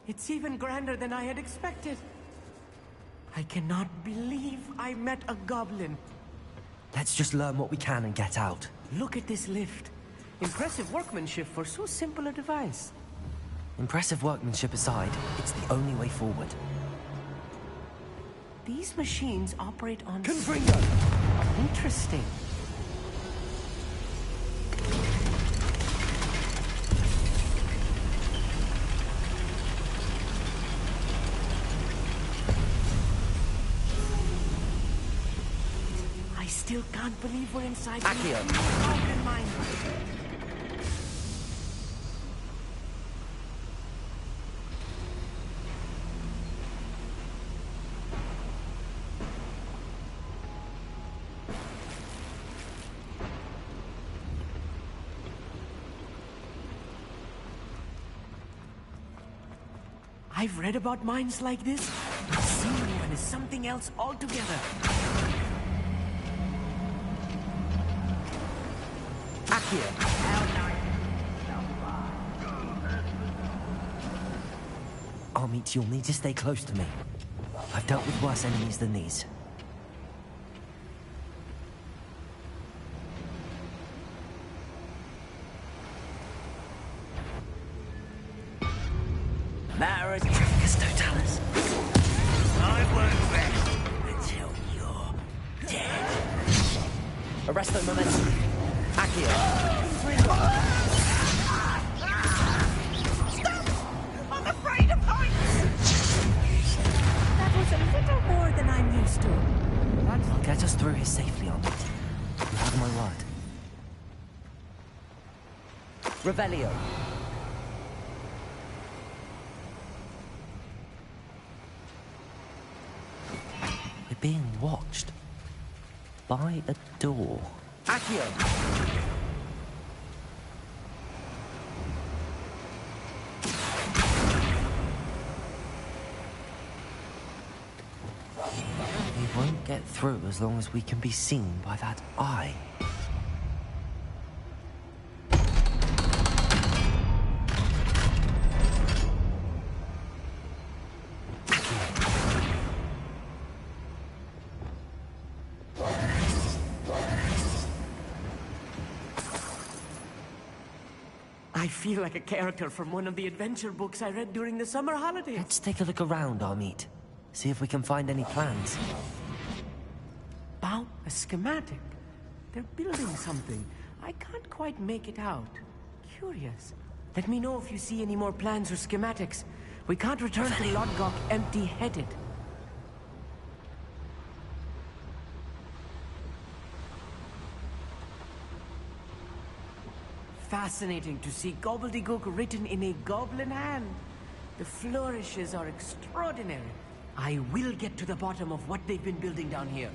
It's even grander than I had expected. I cannot believe I met a goblin. Let's just learn what we can and get out. Look at this lift. Impressive workmanship for so simple a device. Impressive workmanship aside, it's the only way forward. These machines operate on... Confringo! Interesting. I still can't believe we're inside the goblin mine. I've read about mines like this. Seeing one is something else altogether. Akira. Amit, you'll need to stay close to me. I've dealt with worse enemies than these. Matters Totalis. I won't rest until you're dead. Arresto momentum. Akio. Stop! I'm afraid of heights! That was a little more than I'm used to. I'll get us through here safely, Amit. You have my word. Revelio. We're being watched. By a door. Akio. We won't get through as long as we can be seen by that eye. I feel like a character from one of the adventure books I read during the summer holidays. Let's take a look around, Amit. See if we can find any plans. Wow, a schematic. They're building something. I can't quite make it out. Curious. Let me know if you see any more plans or schematics. We can't return to Lodgok empty-headed. Fascinating to see gobbledygook written in a goblin hand. The flourishes are extraordinary. I will get to the bottom of what they've been building down here.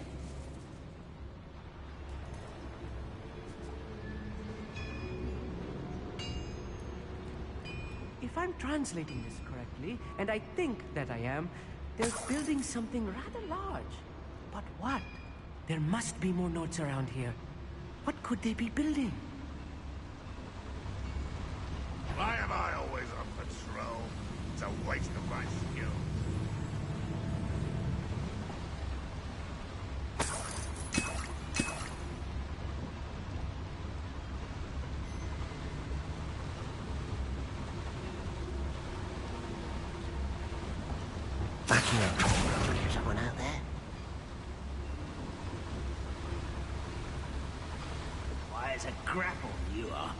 If I'm translating this correctly, and I think that I am, they're building something rather large. But what? There must be more notes around here. What could they be building? Why am I always on patrol? It's a waste of my skill. Backing up. Someone out there? Why, it's a grapple, you are.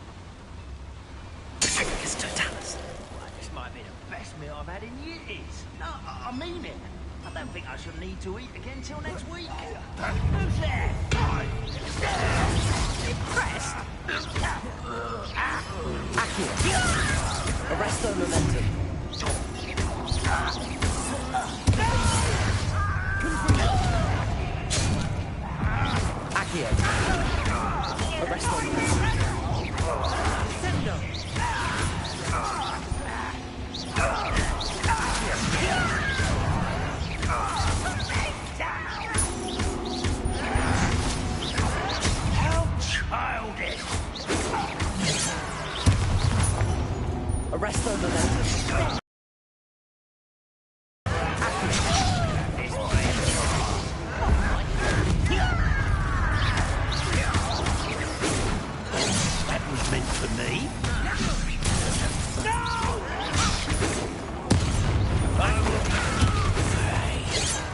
It's Totalis. Why, this might be the best meal I've had in years. No, I mean it. I don't think I shall need to eat again till next week. Who's there? Impressed? Accio. Arrest their momentum. Accio. Arrest their momentum. Arrest their momentum. That was meant for me.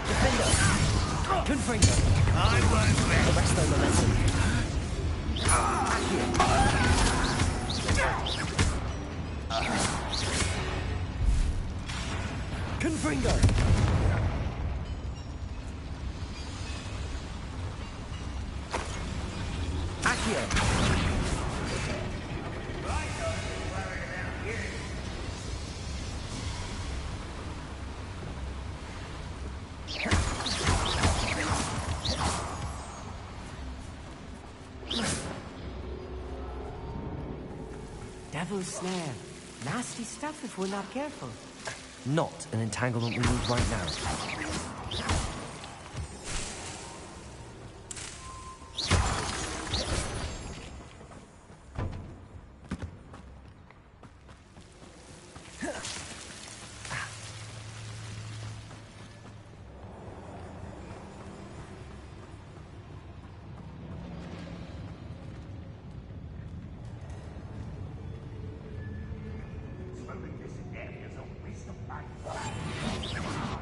Defender. Confringo. I won't rest. Arrest their momentum. Confringo. Accio. Devil's snare. Nasty stuff if we're not careful. Not an entanglement we need right now.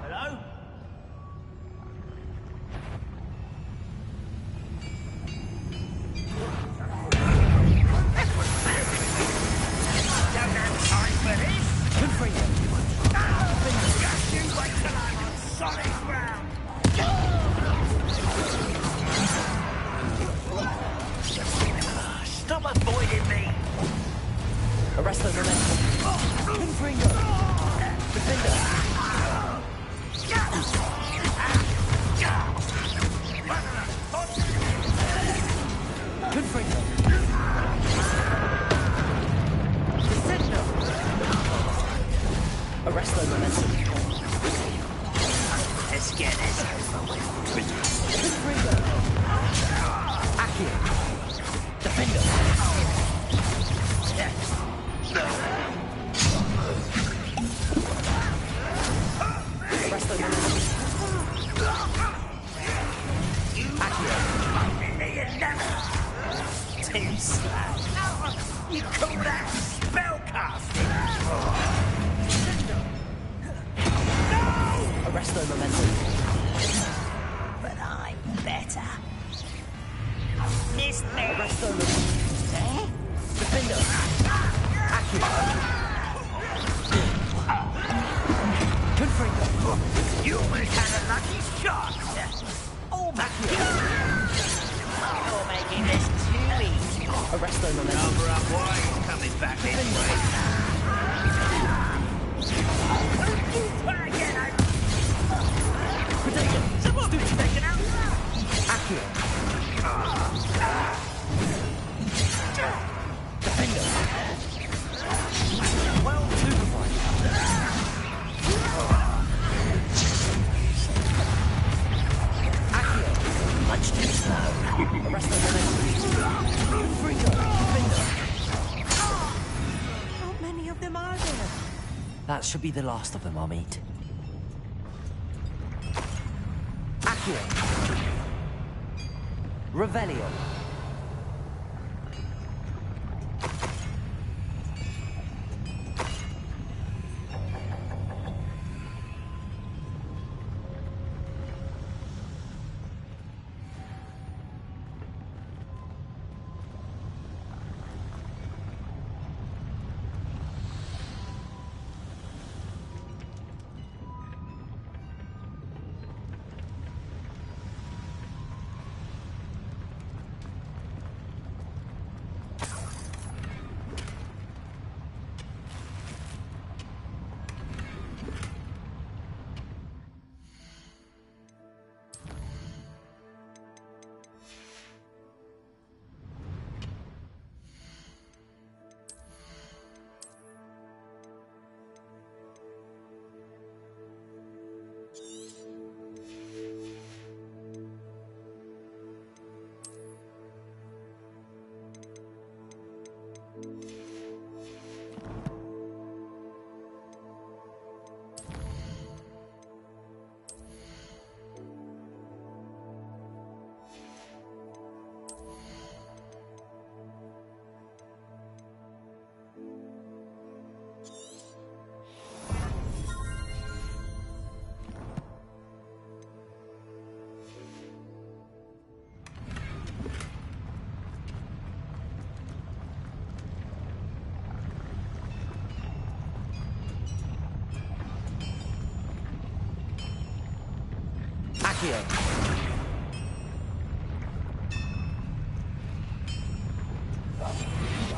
Hello? Don't have time for this. Confringo. Just you wait till I'm on solid ground. Stop avoiding me. Arrest their momentum. Confringo. Defender. Confringo. Defender. Arrest their momentum. Let's get this over with. Confringo. Accio. Defender. Arrest their momentum. Too slow. You call that spellcasting? No! Arrest their momentum. But I'm better. Miss me! Resto Defender! Accurate! Confringo! You almost had a lucky shot! Oh, you're making this too easy. Arresto momentum. Cover up why he's coming back this way. Protection! Someone be taken out! Accurate! Defender! Well supervised. Accurate! Much too slow. Arresto momentum. Confringo! Defender! How many of them are there? That should be the last of them, Amit. Accurate. Revelio. Accio.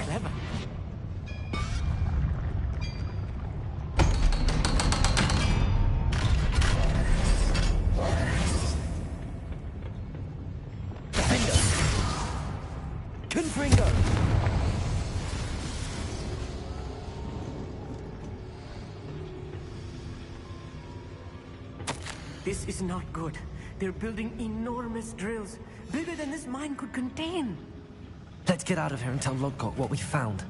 Clever. Defender. Confringo. This is not good. They're building enormous drills, bigger than this mine could contain. Let's get out of here and tell Lodgok what we found.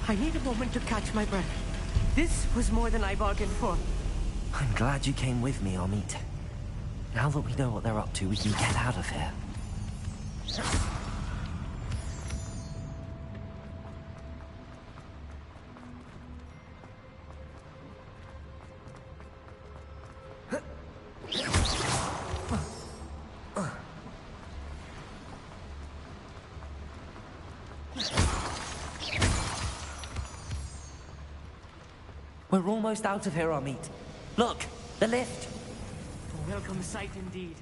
I need a moment to catch my breath. This was more than I bargained for. I'm glad you came with me, Amit. Now that we know what they're up to, we can get out of here. We're almost out of here, Amit. Look, the lift. A welcome sight indeed.